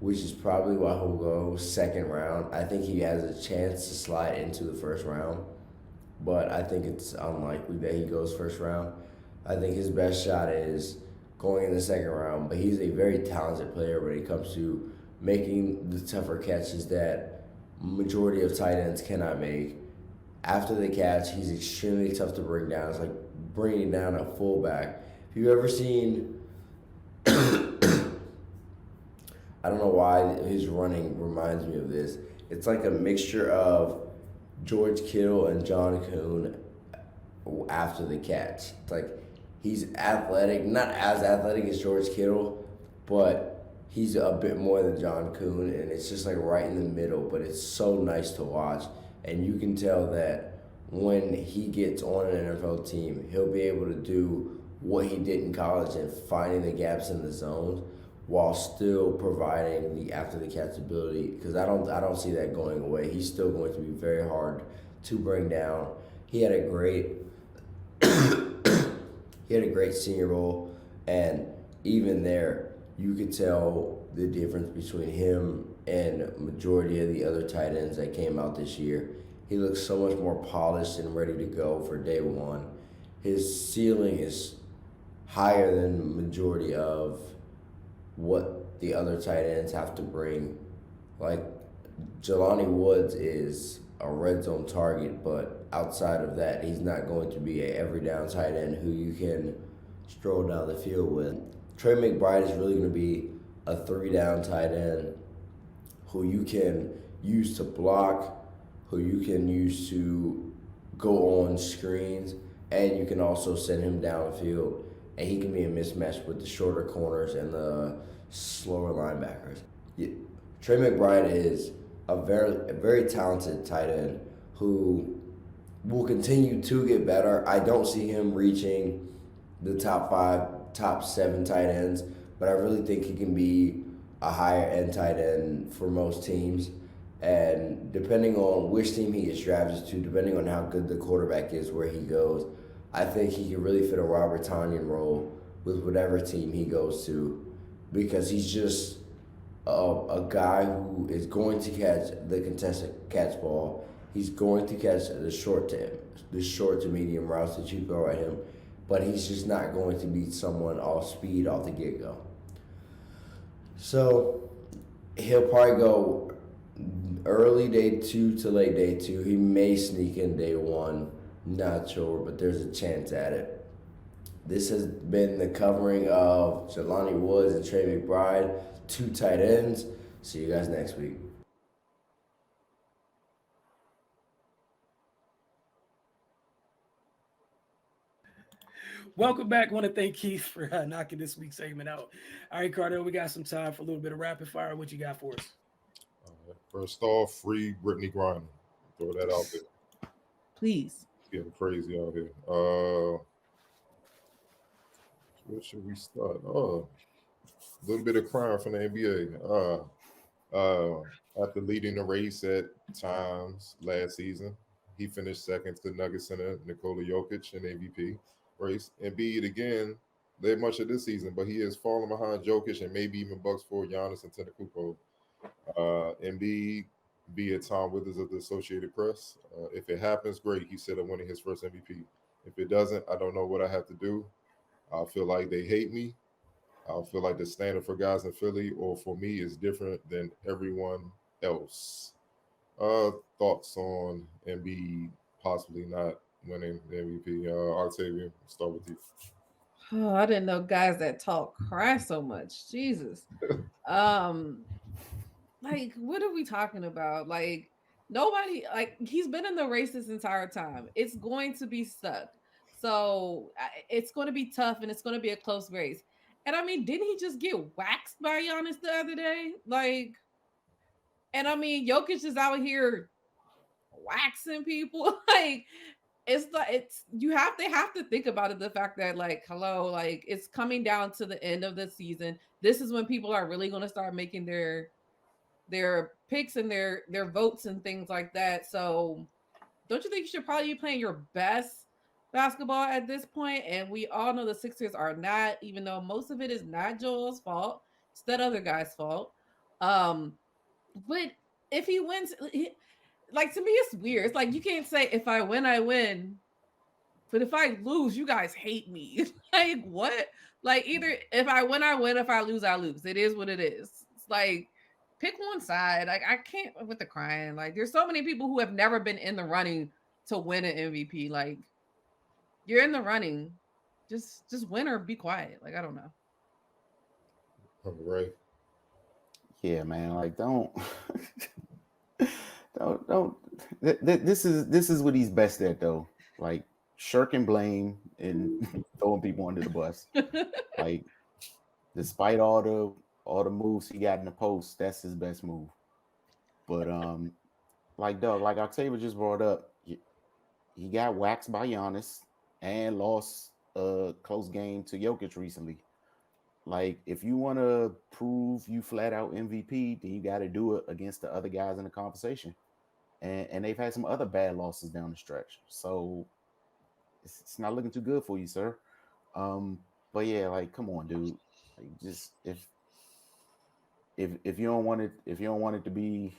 which is probably why he'll go second round. I think he has a chance to slide into the first round, but I think it's unlikely that he goes first round. I think his best shot is going in the second round, but he's a very talented player when it comes to making the tougher catches that majority of tight ends cannot make. After the catch, he's extremely tough to bring down. It's like bringing down a fullback. If you've ever seen, I don't know why his running reminds me of this. It's like a mixture of George Kittle and John Kuhn after the catch. It's like he's athletic, not as athletic as George Kittle, but he's a bit more than John Kuhn, and it's just like right in the middle, but it's so nice to watch. And you can tell that when he gets on an NFL team, he'll be able to do what he did in college and finding the gaps in the zones while still providing the after the catch ability. Because I don't see that going away. He's still going to be very hard to bring down. He had a great Senior Bowl, and even there, you could tell the difference between him and majority of the other tight ends that came out this year. He looks so much more polished and ready to go for day 1. His ceiling is higher than majority of what the other tight ends have to bring. Like, Jelani Woods is a red zone target, but outside of that, he's not going to be a every down tight end who you can stroll down the field with. Trey McBride is really going to be a 3-down tight end who you can use to block, who you can use to go on screens, and you can also send him downfield, and he can be a mismatch with the shorter corners and the slower linebackers. Yeah. Trey McBride is a very talented tight end who will continue to get better. I don't see him reaching the top 5, top 7 tight ends, but I really think he can be a higher end tight end for most teams. And depending on which team he gets drafted to, depending on how good the quarterback is where he goes, I think he can really fit a Robert Tonyan role with whatever team he goes to, because he's just a guy who is going to catch the contested catch ball. He's going to catch the short to medium routes that you throw at him, but he's just not going to be someone off speed off the get-go. So he'll probably go early day 2 to late day 2. He may sneak in day 1. Not sure, but there's a chance at it. This has been the covering of Jelani Woods and Trey McBride, 2 tight ends. See you guys next week. Welcome back. I want to thank Keith for knocking this week's segment out. All right, Cardell, we got some time for a little bit of rapid fire. What you got for us? First off, free Brittany Griner. Throw that out there. Please. Getting crazy out here. Where should we start? Oh, a little bit of crime from the NBA. After leading the race at times last season, he finished second to Nuggets center Nikola Jokic in MVP race. Embiid again led much of this season, but he is falling behind Jokic and maybe even Bucks for Giannis and Antetokounmpo. Embiid via Tom Withers of the Associated Press. If it happens, great. He said of winning his first MVP. If it doesn't, I don't know what I have to do. I feel like they hate me. I feel like the standard for guys in Philly or for me is different than everyone else. Thoughts on Embiid possibly not winning the MVP? Octavian, start with you. Oh, I didn't know guys that talk cry so much. Jesus. Um, like what are we talking about? Like nobody, like he's been in the race this entire time. It's going to be stuck. So it's going to be tough and it's going to be a close race. And I mean, didn't he just get waxed by Giannis the other day? Like, and I mean, Jokic is out here waxing people. Like, it's you have they have to think about it, the fact that like hello, like it's coming down to the end of the season. This is when people are really going to start making their picks and their votes and things like that. So don't you think you should probably be playing your best basketball at this point? And we all know the Sixers are not, even though most of it is not Joel's fault, it's that other guy's fault. Um, but if he wins, like to me, it's weird. It's like you can't say if I win, I win. But if I lose, you guys hate me. Like what? Like either if I win, I win. If I lose, I lose. It is what it is. It's like pick one side. Like I can't with the crying. Like there's so many people who have never been in the running to win an MVP. Like you're in the running, just win or be quiet. Like I don't know. All right. Yeah, man. Like don't. This is what he's best at though. Like shirking blame and throwing people under the bus. Like despite all the moves he got in the post, that's his best move. But like Doug, like Octavia just brought up, he got waxed by Giannis and lost a close game to Jokic recently. Like, if you want to prove you flat out MVP, then you got to do it against the other guys in the conversation. And they've had some other bad losses down the stretch. So it's not looking too good for you, sir. Um, but yeah, like, come on, dude. Like, just if you don't want it, if you don't want it to be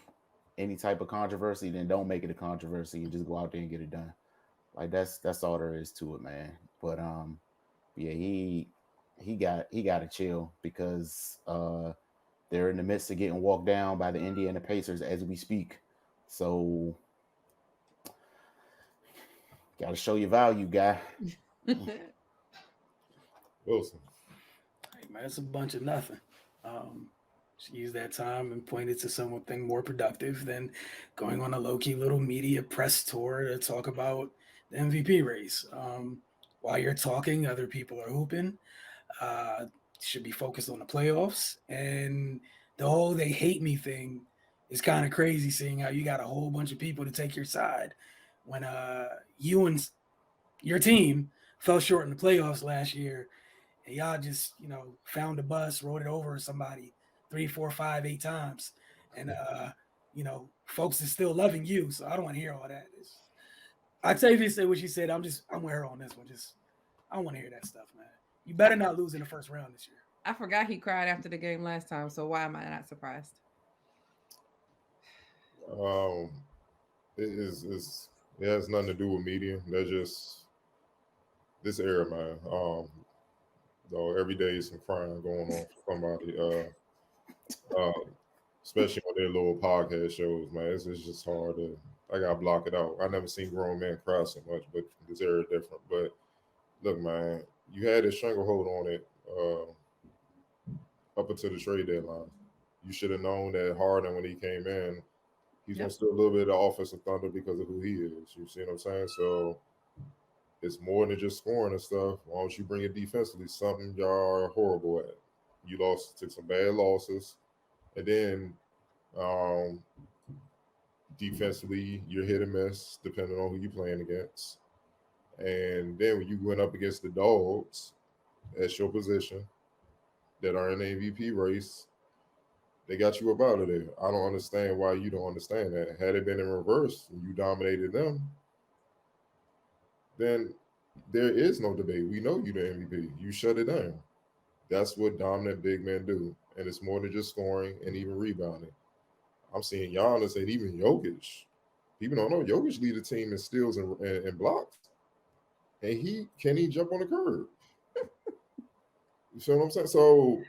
any type of controversy, then don't make it a controversy and just go out there and get it done. Like that's all there is to it, man. But yeah, he got to chill because they're in the midst of getting walked down by the Indiana Pacers as we speak. So got to show your value, guy. Wilson. Hey, man, it's a bunch of nothing. Just use that time and point it to something more productive than going on a low key little media press tour to talk about the MVP race. While you're talking, other people are hooping. Uh, should be focused on the playoffs. And the whole they hate me thing is kind of crazy, seeing how you got a whole bunch of people to take your side when you and your team fell short in the playoffs last year, and y'all just found a bus, rode it over somebody three, four, five, eight times, and folks is still loving you. So I don't want to hear all that. Octavia said what she said. I'm with her on this one. Just I don't want to hear that stuff, man. You better not lose in the first round this year. I forgot he cried after the game last time, so why am I not surprised? Um, it has nothing to do with media. That's just this era, man. Though every day is some crime going on for somebody. Especially on their little podcast shows, man. It's just hard to. I gotta block it out. I never seen grown men cry so much, but this era is different. But look, man, you had a stranglehold on it up until the trade deadline. You should have known that Harden, when he came in, he's gonna steal a little bit of offensive thunder because of who he is. You see what I'm saying? So it's more than just scoring and stuff. Why don't you bring it defensively? Something y'all are horrible at. You took some bad losses, and then um, defensively you're hit or miss depending on who you're playing against. And then when you went up against the dogs, at your position that are in the MVP race, they got you up out of there. I don't understand why you don't understand that. Had it been in reverse and you dominated them, then there is no debate. We know you the MVP. You shut it down. That's what dominant big men do. And it's more than just scoring and even rebounding. I'm seeing Giannis and even Jokic. People don't know Jokic lead the team in steals and blocks. And he jump on the curb. You feel what I'm saying? So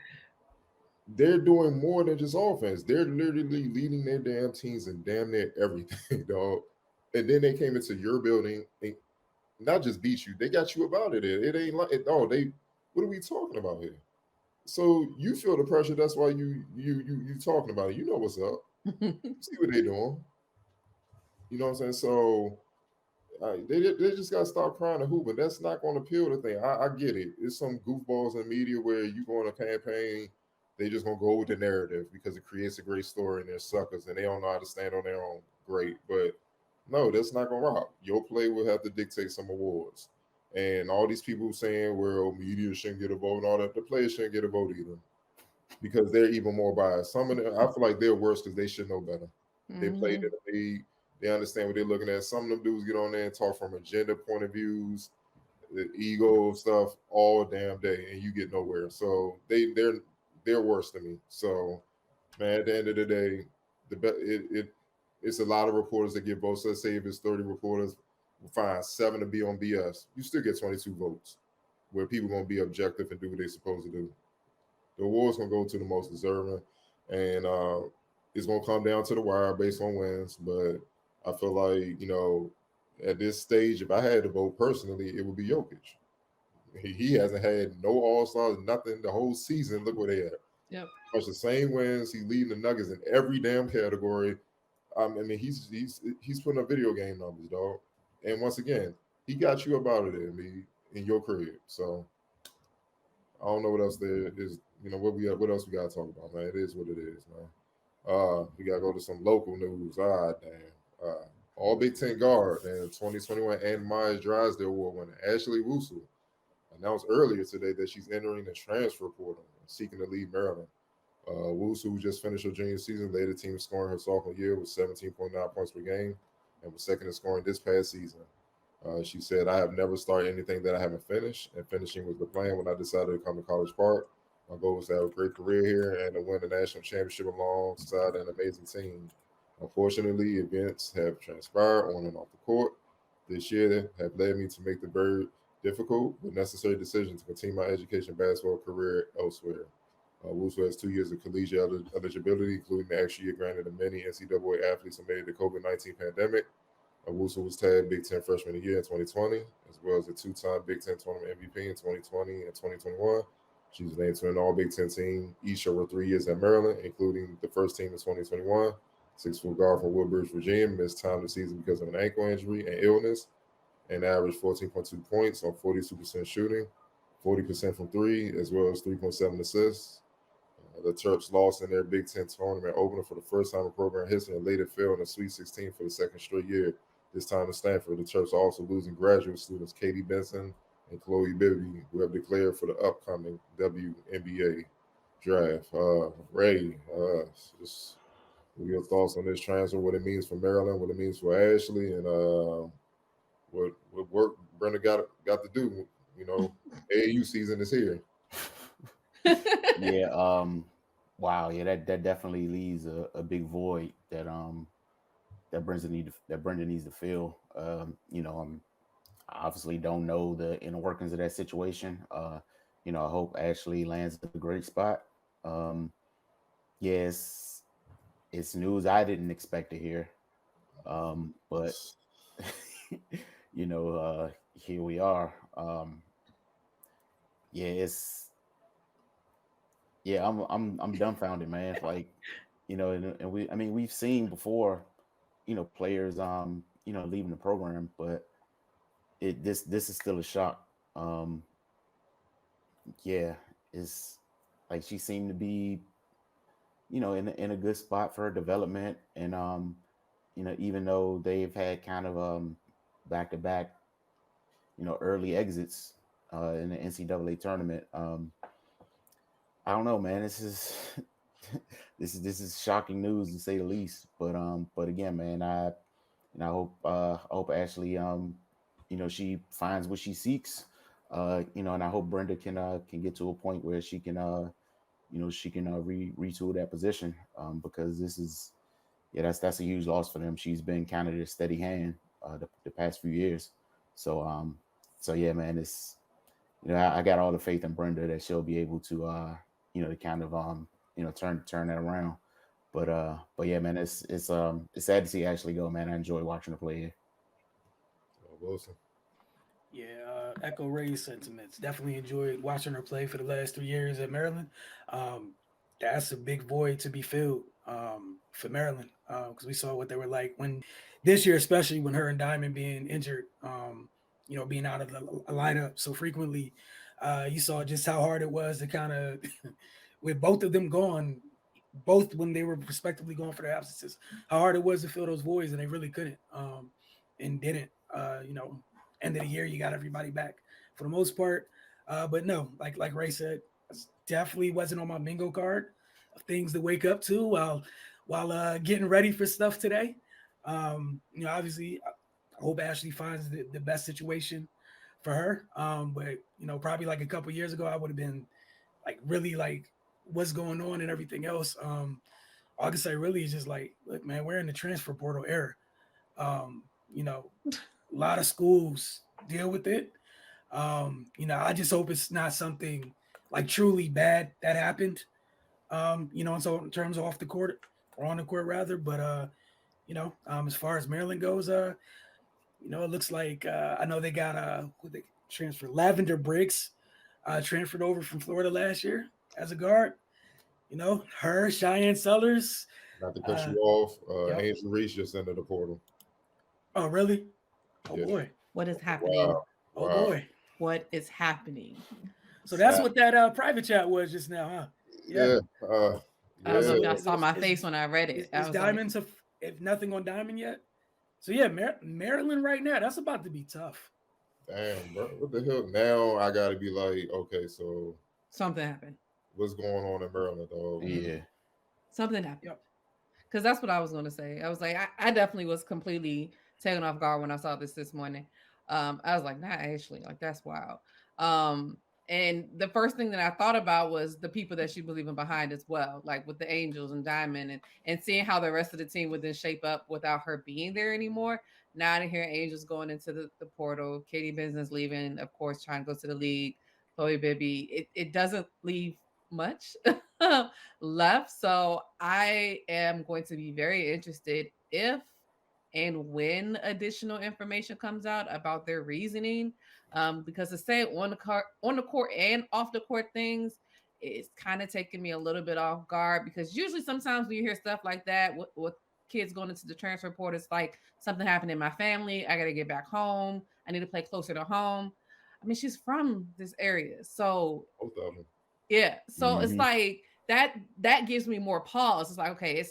they're doing more than just offense. They're literally leading their damn teams in damn near everything, dog. And then they came into your building and not just beat you, they got you about it. It ain't like it. Oh, they. What are we talking about here? So you feel the pressure. That's why you talking about it. You know what's up. See what they doing. You know what I'm saying? So they just got to stop crying and hooping. That's not going to appeal to thing. I get it. It's some goofballs in media where you go on a campaign, they just going to go with the narrative because it creates a great story and they're suckers and they don't know how to stand on their own. Great. But no, that's not going to rock. Your play will have to dictate some awards. And all these people saying, well, media shouldn't get a vote and all that, the players shouldn't get a vote either because they're even more biased. Some of them, I feel like they're worse because they should know better. They played in the league. They understand what they're looking at. Some of them dudes get on there and talk from agenda point of views, the ego stuff all damn day, and you get nowhere. So they're worse than me. So man, at the end of the day, it's a lot of reporters that get votes. Let's say if it's 30 reporters, we'll find 7 to be on BS. You still get 22 votes, where people gonna be objective and do what they're supposed to do. The award's gonna go to the most deserving, and it's gonna come down to the wire based on wins. But I feel like at this stage, if I had to vote personally, it would be Jokic. He hasn't had no All Stars, nothing the whole season. Look where they at. Yep. Much the same wins. He's leading the Nuggets in every damn category. I mean, he's putting up video game numbers, dog. And once again, he got you up out of there, me, in your crib. So I don't know what else there is. What else we gotta talk about, man. It is what it is, man. We gotta go to some local news. Damn. All Big Ten guard and 2021 and Myers Drysdale Award winner Ashley Wusu announced earlier today that she's entering the transfer portal and seeking to leave Maryland. Wusu, who just finished her junior season, led the team scoring her sophomore year with 17.9 points per game and was second in scoring this past season. She said, I have never started anything that I haven't finished, and finishing was the plan when I decided to come to College Park. My goal was to have a great career here and to win the national championship alongside an amazing team. Unfortunately, events have transpired on and off the court this year have led me to make the very difficult but necessary decision to continue my education basketball career elsewhere. Wusu has 2 years of collegiate eligibility, including the extra year granted to many NCAA athletes amid the COVID-19 pandemic. Wusu was tagged Big Ten Freshman of the Year in 2020, as well as a two-time Big Ten Tournament MVP in 2020 and 2021. She was named to an All Big Ten team each over 3 years at Maryland, including the first team in 2021. 6-foot guard from Woodbridge, Virginia, missed time this season because of an ankle injury and illness, and averaged 14.2 points on 42% shooting, 40% from three, as well as 3.7 assists. The Terps lost in their Big Ten tournament opener for the first time in program history and later fell in the Sweet 16 for the second straight year. This time in Stanford, the Terps are also losing graduate students Katie Benson and Chloe Bibby, who have declared for the upcoming WNBA draft. Ray, just what are your thoughts on this transfer, what it means for Maryland, what it means for Ashley, and what work Brenda got to do. AAU season is here. Yeah. Wow. Yeah. That definitely leaves a big void that Brenda needs to fill. I obviously don't know the inner workings of that situation. I hope Ashley lands a great spot. Yes, it's news I didn't expect to hear. But here we are. Yeah, I'm dumbfounded, man. Like, and we've seen before, players leaving the program, but this is still a shock. Um, yeah, it's like she seemed to be, in a good spot for her development, and even though they've had kind of back to back, early exits, in the NCAA tournament. I don't know, man. This is this is shocking news to say the least. But again, man, I hope Ashley she finds what she seeks. And I hope Brenda can get to a point where she can retool that position. Because this is that's a huge loss for them. She's been kind of their steady hand the past few years. So so yeah, man, it's I got all the faith in Brenda that she'll be able to kind of turn that around. But yeah, man, it's sad to see Ashley go, man. I enjoy watching her play here. Wilson. Yeah, echo Ray's sentiments. Definitely enjoyed watching her play for the last 3 years at Maryland. Um, that's a big void to be filled for Maryland because we saw what they were like when this year, especially when her and Diamond being injured, being out of the lineup so frequently. You saw just how hard it was to kind of, with both of them gone, both when they were respectively going for their absences, how hard it was to fill those voids, and they really couldn't and didn't. End of the year, you got everybody back for the most part. But no, like Ray said, definitely wasn't on my bingo card of things to wake up to while getting ready for stuff today. Obviously, I hope Ashley finds the best situation for her. But probably like a couple years ago, I would have been like really like what's going on and everything else. All I can say really is just like, look, man, we're in the transfer portal era. A lot of schools deal with it. I just hope it's not something like truly bad that happened. And so in terms of off the court or on the court rather, but as far as Maryland goes, it looks like I know they got who they transferred Lavender Briggs, transferred over from Florida last year as a guard. Her Cheyenne Sellers. Not to cut you off, Yep. Angel Reese just entered the portal. Oh really? Oh Yeah. boy. What is happening? Wow. Oh Wow. boy. What is happening? So that's what that private chat was just now, huh? Yeah. I don't know if Yeah. y'all saw my face when I read it. I Is was Diamond if nothing on Diamond yet? So yeah, Maryland right now, that's about to be tough. Damn, bro. What the hell? Now I gotta be like, okay, so something happened. what's going on in Maryland, dog? Yeah. Something happened. Yep. Because that's what I was going to say. I was like, I definitely was completely taken off guard when I saw this morning. I was like, not Ashley, like that's wild. And the first thing that I thought about was the people that she was leaving behind as well, like with the Angels and Diamond, and seeing how the rest of the team would then shape up without her being there anymore. Now to hear Angels going into the portal, Katie Benson's leaving, of course, trying to go to the league, Chloe Bibby, it doesn't leave much left. So I am going to be very interested if and when additional information comes out about their reasoning. Because to say on the court and off the court things, it's kind of taking me a little bit off guard because usually sometimes when you hear stuff like that with kids going into the transfer portal, it's like something happened in my family. I got to get back home. I need to play closer to home. I mean, she's from this area, so Both of them. yeah. So it's like that gives me more pause. It's like, okay,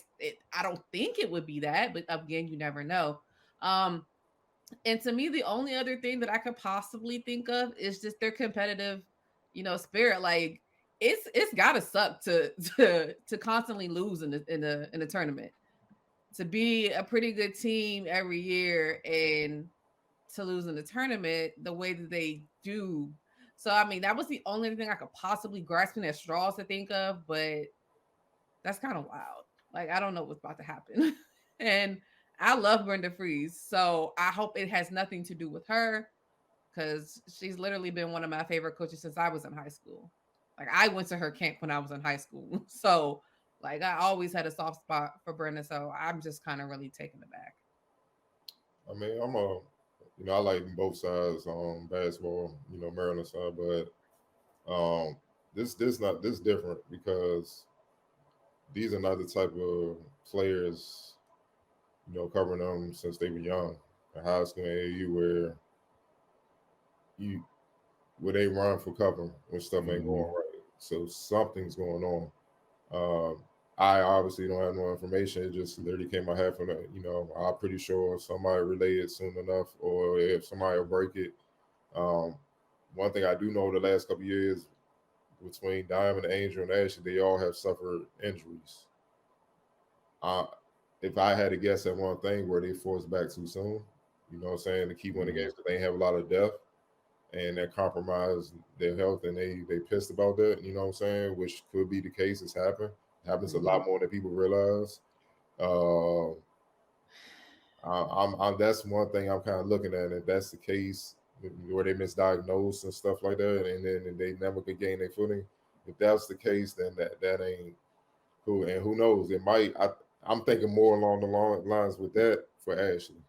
I don't think it would be that, but again, you never know. And to me, the only other thing that I could possibly think of is just their competitive, spirit. Like it's gotta suck to constantly lose in the tournament. To be a pretty good team every year and to lose in the tournament the way that they do. So I mean, that was the only thing I could possibly grasp at straws to think of, but that's kind of wild. Like I don't know what's about to happen. And I love Brenda Freeze, so I hope it has nothing to do with her because she's literally been one of my favorite coaches since I was in high school. Like I went to her camp when I was in high school, so like I always had a soft spot for Brenda. So I'm just kind of really taken aback. I mean, I like both sides, basketball, Maryland side, but this different because these are not the type of players, covering them since they were young in high school and AAU where they run for cover when stuff ain't going right. So something's going on. I obviously don't have no information. It just literally came my head from that. I'm pretty sure somebody relay it soon enough, or if somebody will break it. one thing I do know the last couple of years between Diamond, Angel, and Ashley, they all have suffered injuries. If I had to guess at one thing, were they forced back too soon? You know what I'm saying? To keep winning games, because they have a lot of depth and that compromise their health, and they pissed about that. You know what I'm saying? Which could be the case. It's happened. It happens a lot more than people realize. That's one thing I'm kind of looking at. If that's the case, where they misdiagnosed and stuff like that, and then they never could gain their footing. If that's the case, then that ain't cool. And who knows? It might. I'm thinking more along the lines with that for Ashley,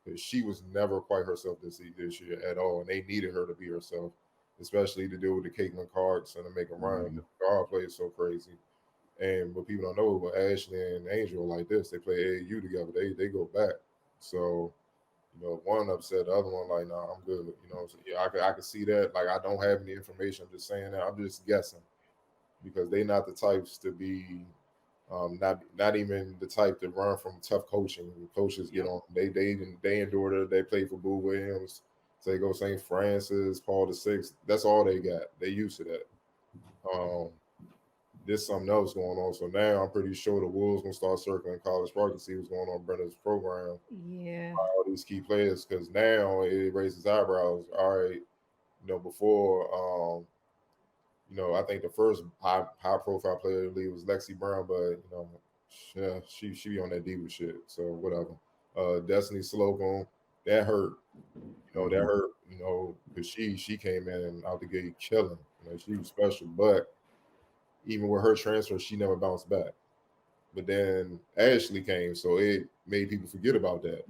because she was never quite herself this year at all, and they needed her to be herself, especially to deal with the Caitlin Clarks and to make a run. The guard play is so crazy. And what people don't know, but Ashley and Angel are like this. They play AAU together. They go back. So, one upset, the other one like, nah, I'm good. So yeah, I could see that. Like, I don't have any information. I'm just saying that. I'm just guessing, because they not the types to be, not even the type to run from tough coaching. Coaches get on. They endured it. They played for Boo Williams, go St. Francis, Paul VI. That's all they got. They used to that. There's something else going on. So now I'm pretty sure the Wolves gonna start circling College Park to see what's going on in Brenda's program. Yeah. All these key players, because now it raises eyebrows. All right, before I think the first high profile player in the league was Lexi Brown, but yeah, she be on that diva shit. So whatever. Destiny Slocum, that hurt. That hurt. Because she came in out the gate killing. She was special, but even with her transfer, she never bounced back. But then Ashley came, so it made people forget about that.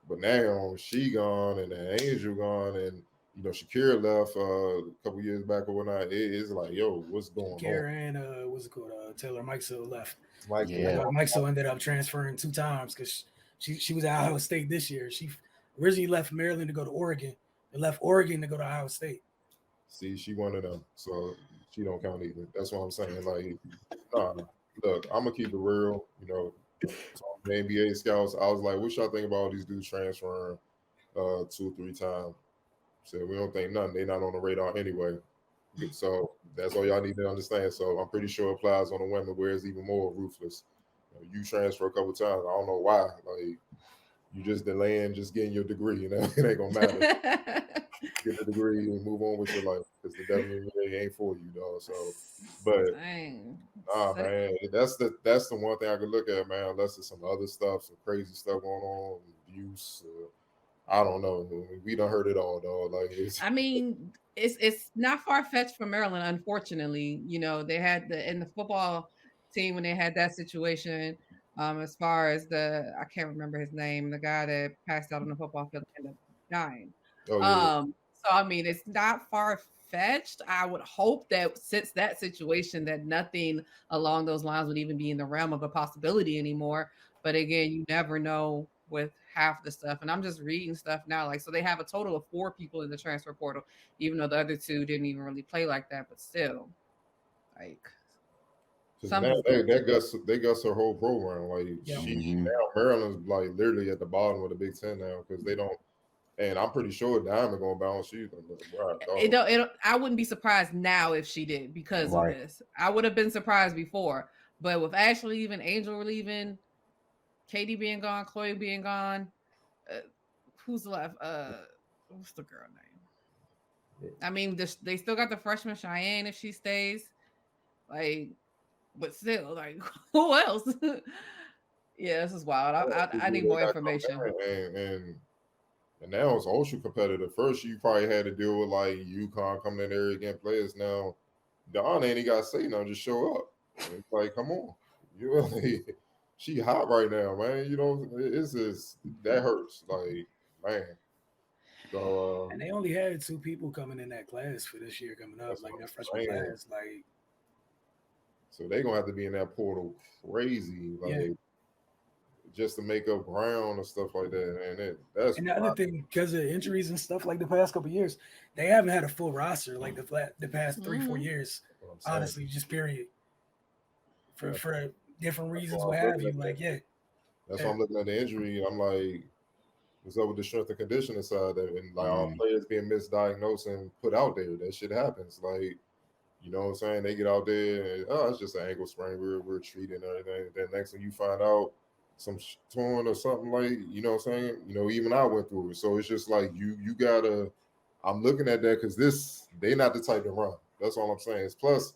But now she gone and then Angel gone, and Shakira left a couple years back or whatnot. It's like, yo, what's going on? Shakira and what's it called? Taylor Mikesell left. Yeah. Mikesell ended up transferring 2 times because she was at Ohio State this year. She originally left Maryland to go to Oregon, and left Oregon to go to Ohio State. See, she one of them, so she don't count either. That's what I'm saying. Like, look, I'm gonna keep it real. The NBA scouts, I was like, what y'all think about all these dudes transferring 2 or 3 times? Said we don't think nothing. They not on the radar anyway. So that's all y'all need to understand. So I'm pretty sure it applies on the women, where it's even more ruthless. You transfer a couple times. I don't know why. Like, you just delaying just getting your degree. It ain't gonna matter. Get the degree and move on with your life, because the WNBA ain't for you, dog. So, but man, that's the one thing I could look at, man. Unless there's some other stuff, some crazy stuff going on, abuse. I don't know. We done heard it all, dog. Like, it's not far fetched from Maryland, unfortunately. They had in the football team when they had that situation. As far as I can't remember his name, the guy that passed out on the football field ended up dying. Oh, yeah. So it's not far fetched. I would hope that since that situation, that nothing along those lines would even be in the realm of a possibility anymore. But again, you never know with half the stuff. And I'm just reading stuff now. So they have a total of 4 people in the transfer portal, even though the other 2 didn't even really play like that. But still, they got her whole program. Like, now Maryland's like literally at the bottom of the Big Ten now, because they don't. And I'm pretty sure Diamond gonna bounce. She's gonna I wouldn't be surprised now if she did, because of this. I would have been surprised before, but with Ashley leaving, Angel leaving, Katie being gone, Chloe being gone, who's left? What's the girl name? I mean, they still got the freshman Cheyenne if she stays. But still, who else? Yeah, this is wild. I need more information. And now it's ultra competitive. First, you probably had to deal with like UConn coming in there against players. Now, Dawn ain't got to say nothing, just show up. And it's like, come on, she hot right now, man. It's just that hurts, like, man. So, and they only had 2 people coming in that class for this year coming up, like that freshman class, like. So they're gonna have to be in that portal crazy, just to make up ground and stuff like that. And the other thing, because of injuries and stuff, like the past couple of years, they haven't had a full roster like the past 3-4 years. Honestly, just period. For different reasons, what have you. That's why I'm looking at the injury. I'm like, what's up with the strength and conditioning side, and like all players being misdiagnosed and put out there. That shit happens. Like, you know what I'm saying? They get out there and it's just an ankle sprain. We're treating everything. Then next thing you find out, some torn or something, like, you know what I'm saying? You know, even I went through it. So it's just like you gotta. I'm looking at that because they not the type to run. That's all I'm saying. It's plus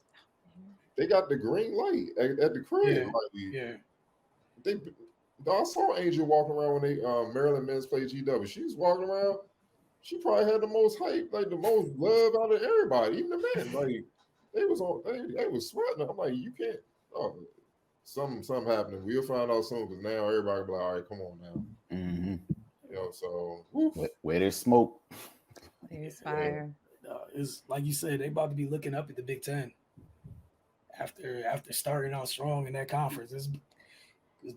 they got the green light at the crib. Yeah. They, I saw Angel walking around when they Maryland men's played GW. She was walking around. She probably had the most hype, like the most love out of everybody, even the men. Like they was on, they was sweating. I'm like, you can't. Oh, something happening. We'll find out soon because now everybody be like, all right, come on now. Mm-hmm. You know, so where there's smoke, there's fire. It's like you said, they about to be looking up at the Big Ten after starting out strong in that conference. Because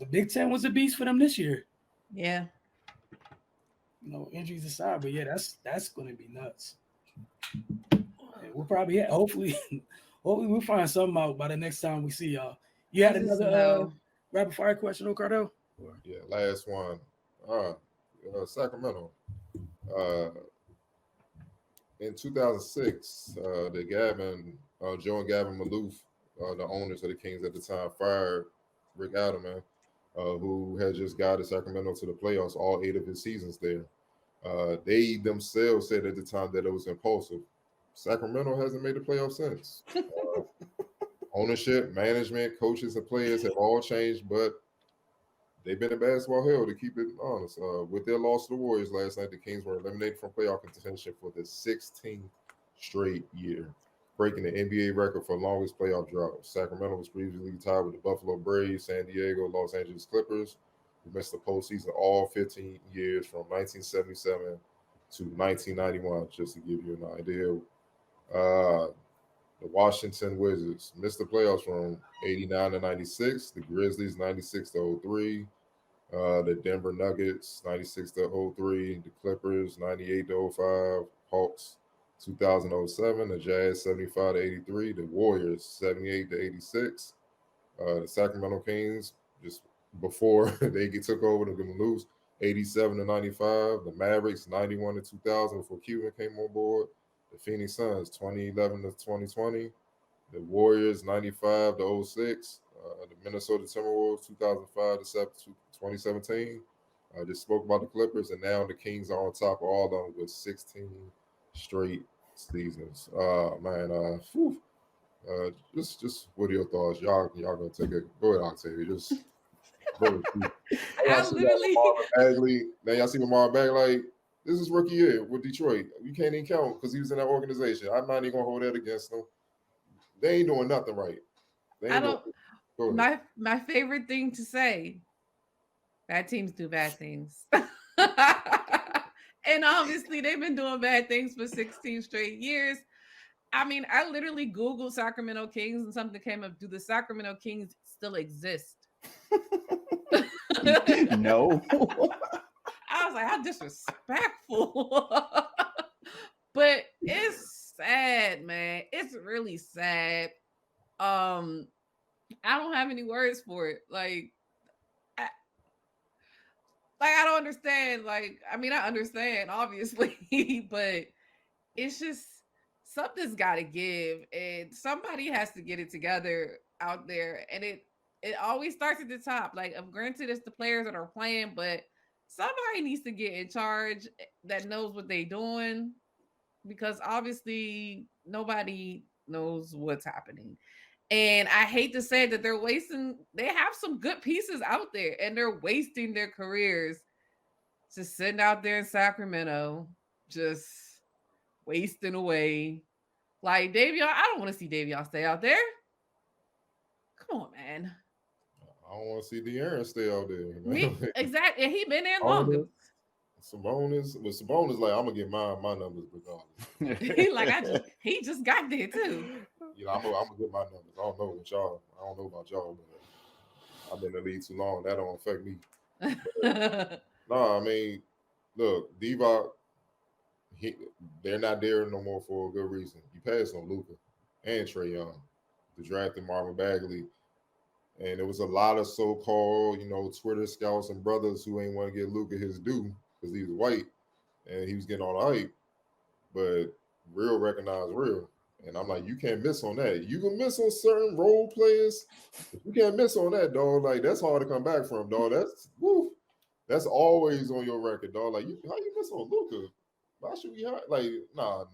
the Big Ten was a beast for them this year. Yeah. You know, injuries aside, but yeah, that's going to be nuts. And we'll probably hopefully we'll find something out by the next time we see y'all. You had another rapid fire question, Ricardo? Yeah, last one. Sacramento. In 2006, Joe and Gavin Maloof, the owners of the Kings at the time, fired Rick Adelman, who had just guided Sacramento to the playoffs all 8 of his seasons there. They themselves said at the time that it was impulsive. Sacramento hasn't made the playoffs since. Ownership, management, coaches, and players have all changed, but they've been in basketball hell, to keep it honest. With their loss to the Warriors last night, the Kings were eliminated from playoff contention for the 16th straight year, breaking the NBA record for longest playoff drought. Sacramento was previously tied with the Buffalo Braves, San Diego, Los Angeles Clippers, who missed the postseason all 15 years from 1977 to 1991, just to give you an idea. The Washington Wizards missed the playoffs from 89 to 96, the Grizzlies 96 to 03, the Denver Nuggets 96 to 03, the Clippers 98 to 05, Hawks 2007, the Jazz 75 to 83, the Warriors 78 to 86, the Sacramento Kings just before they took over, they're going to lose 87 to 95, the Mavericks 91 to 2000 before Cuban came on board, the Phoenix Suns 2011 to 2020, the Warriors 95 to 06, the Minnesota Timberwolves 2005 to 2017. I just spoke about the Clippers, and now the Kings are on top of all of them with 16 straight seasons. Man, just what are your thoughts? Y'all gonna take it? Go ahead, Octavia. Just go ahead. I literally. Now y'all see Marvin Bagley. This is rookie year with Detroit. You can't even count because he was in that organization. I'm not even gonna hold that against them. They ain't doing nothing right. My favorite thing to say: bad teams do bad things. And obviously, they've been doing bad things for 16 straight years. I mean, I literally Googled Sacramento Kings and something came up. Do the Sacramento Kings still exist? No. I was like, how disrespectful. But it's sad, man. It's really sad. I don't have any words for it. I don't understand. I mean, I understand, obviously, but it's just something's got to give, and somebody has to get it together out there. And it always starts at the top. Granted, it's the players that are playing, but somebody needs to get in charge that knows what they're doing, because obviously nobody knows what's happening. And I hate to say that they have some good pieces out there, and they're wasting their careers just sitting out there in Sacramento, just wasting away. Like Davion, I don't want to see Davion stay out there. Come on, man. I don't want to see De'Aaron stay out there. Me, exactly. And he been in longer. Sabonis like, I'm gonna get my numbers regardless. he just got there too. You know, I'm gonna get my numbers. I don't know about y'all, but I've been in the league too long. That don't affect me. I mean, look, Divock, they're not there no more for a good reason. You passed on Luka and Trae Young, the drafted Marvin Bagley. And there was a lot of so-called, Twitter scouts and brothers who ain't want to get Luka his due because he was white and he was getting all the hype, but real recognized real. And I'm like, you can't miss on that. You can miss on certain role players. You can't miss on that, dog. Like, that's hard to come back from, dog. That's woo. That's always on your record, dog. Like, how you miss on Luka? Why should we like, nah,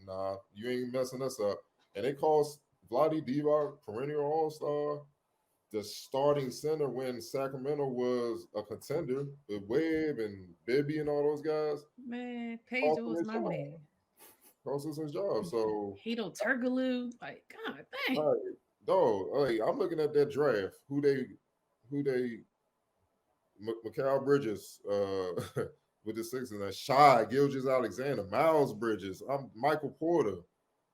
you ain't messing us up. And it cost Vlade Divac, perennial all-star, the starting center when Sacramento was a contender with Webb and Bibby and all those guys. Man, Pedro was my man. Cost us his job. So Hito Turgaloo, like, God dang. Right, dog. Like, I'm looking at that draft. Who they Mikal Bridges with the Sixers, and Shai Gilgeous-Alexander, Miles Bridges, I'm Michael Porter.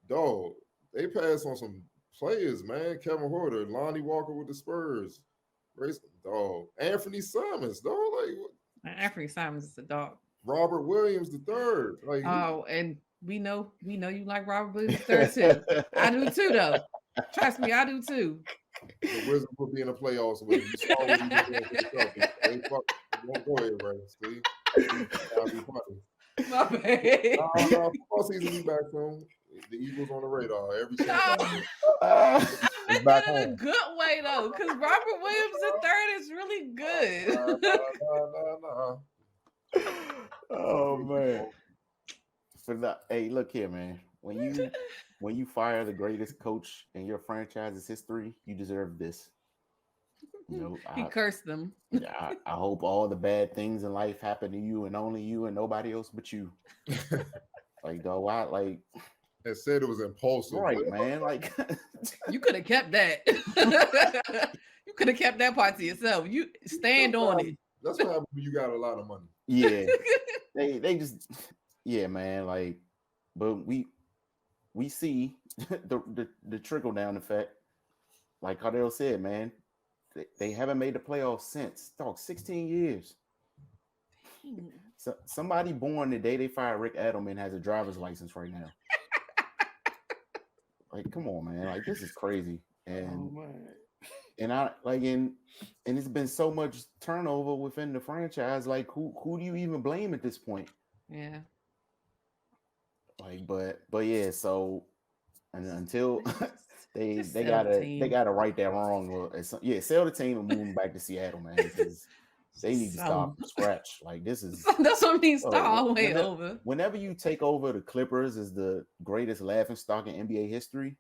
Dog, they passed on some players, man. Kevin Huerter, Lonnie Walker with the Spurs. Dog. Anthony Simons, dog. Like, Anthony Simons is a dog. Robert Williams the third. Like, and we know you like Robert Williams the third too. I do too, though. Trust me, I do too. The Wizards will be in the playoffs with him. You saw what he was doing for the Celtics. Go ahead, Ray. See? That'll be funny. My bad. Football season be back soon. The Eagles on the radar every chance. It's back in a good way though, because Robert Williams the third is really good. Nah. Oh man. Hey, look here, man. When you fire the greatest coach in your franchise's history, you deserve this. You know, he cursed them. I hope all the bad things in life happen to you and only you and nobody else but you. Like, dog, why? Like, it said it was impulsive, right, man? Like, you could have kept that. You could have kept that part to yourself. You stand on it. That's what happens when you got a lot of money. Yeah, they just, yeah, man. Like, but we see the trickle down effect. Like Cardell said, man, they haven't made the playoffs since 16 years. So somebody born the day they fired Rick Adelman has a driver's license right now. Like, come on, man! Like, this is crazy. And and I like and it's been so much turnover within the franchise. Like, who do you even blame at this point? Yeah. Like, but yeah. So, and until they gotta right that wrong. Well, sell the team and move them back to Seattle, man. Because they need to start from scratch. Like, this is that's what I mean. Start all the way over. Whenever you take over the Clippers as the greatest laughingstock in NBA history,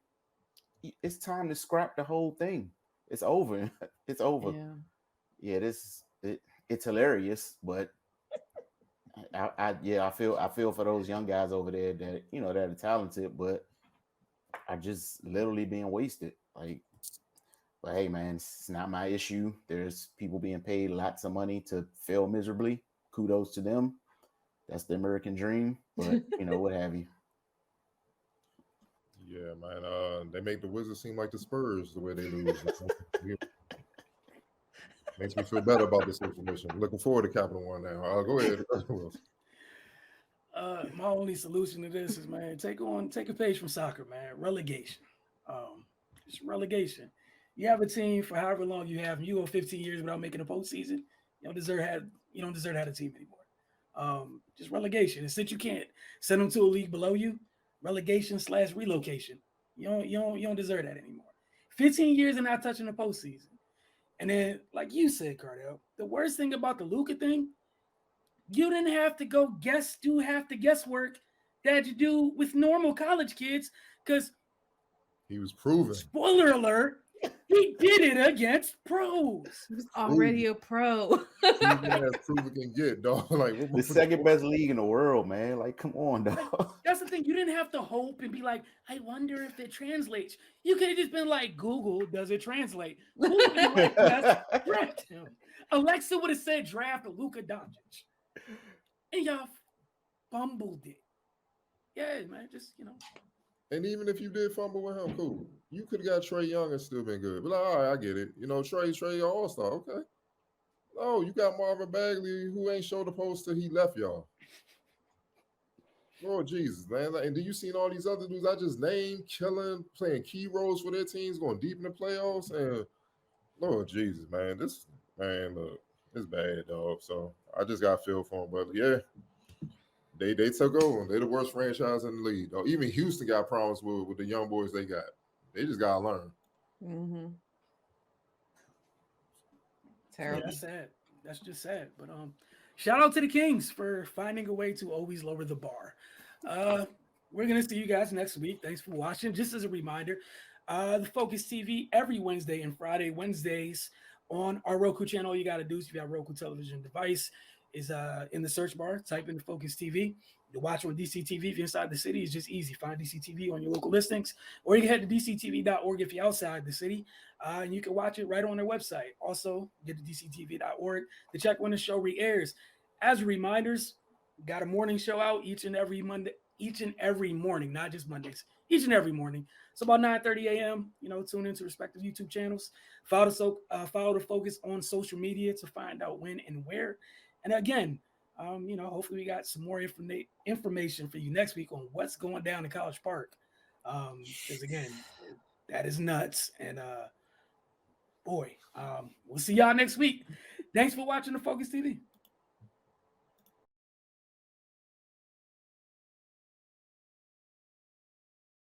it's time to scrap the whole thing. It's over. It's over. Yeah, it's hilarious, but I feel for those young guys over there that that are talented, but are just literally being wasted. Like, but hey, man, it's not my issue. There's people being paid lots of money to fail miserably. Kudos to them. That's the American dream. But what have you. Yeah, man. They make the Wizards seem like the Spurs the way they lose. Makes me feel better about this information. Looking forward to Capital One now. Go ahead. My only solution to this is, man, take a page from soccer, man. Relegation. Just relegation. You have a team for however long you have, and you go 15 years without making a postseason. You don't deserve to have a team anymore. Just relegation. And since you can't send them to a league below you, relegation/relocation. You don't deserve that anymore. 15 years and not touching the postseason. And then, like you said, Cardell, the worst thing about the Luka thing, you didn't have to do half the guesswork that you do with normal college kids, because he was proven. Spoiler alert, he did it against pros. He was already a pro. As proven can get, dog. Like, the second best league in the world, man. Like, come on, dog. That's the thing. You didn't have to hope and be like, I wonder if it translates. You could have just been like, Google, does it translate? Google, draft him. Alexa would have said draft Luka Doncic. And y'all fumbled it. Yeah, man, just, And even if you did fumble with him, cool. You could have got Trae Young and still been good. But like, all right, I get it. Trae all-star, okay. Oh, you got Marvin Bagley who ain't showed the post till he left y'all. Oh, Jesus, man. And then you seen all these other dudes I just named, killing, playing key roles for their teams, going deep in the playoffs. And Lord Jesus, man, look, it's bad, dog. So I just got to feel for him. But yeah, they took over. They're the worst franchise in the league. Or even Houston got problems with the young boys they got. They just gotta learn. Mm-hmm. Yeah, Terrible. that's sad. That's just sad. But shout out to the Kings for finding a way to always lower the bar. We're gonna see you guys next week. Thanks for watching. Just as a reminder, the Focus TV every Wednesday and Friday. Wednesdays on our Roku channel. All you gotta do is if you have a Roku television device, is in the search bar, type in the Focus TV. You watch on DCTV if you're inside the city. It's just easy. Find DCTV on your local listings, or you can head to dctv.org if you're outside the city, and you can watch it right on their website. Also, get to dctv.org to check when the show re-airs. As reminders, got a morning show out each and every morning, not just Mondays, each and every morning. So about 9:30 a.m., tune into respective YouTube channels. Follow the Focus on social media to find out when and where. And again, hopefully we got some more information for you next week on what's going down in College Park. Because again, that is nuts. And we'll see y'all next week. Thanks for watching the Focus TV.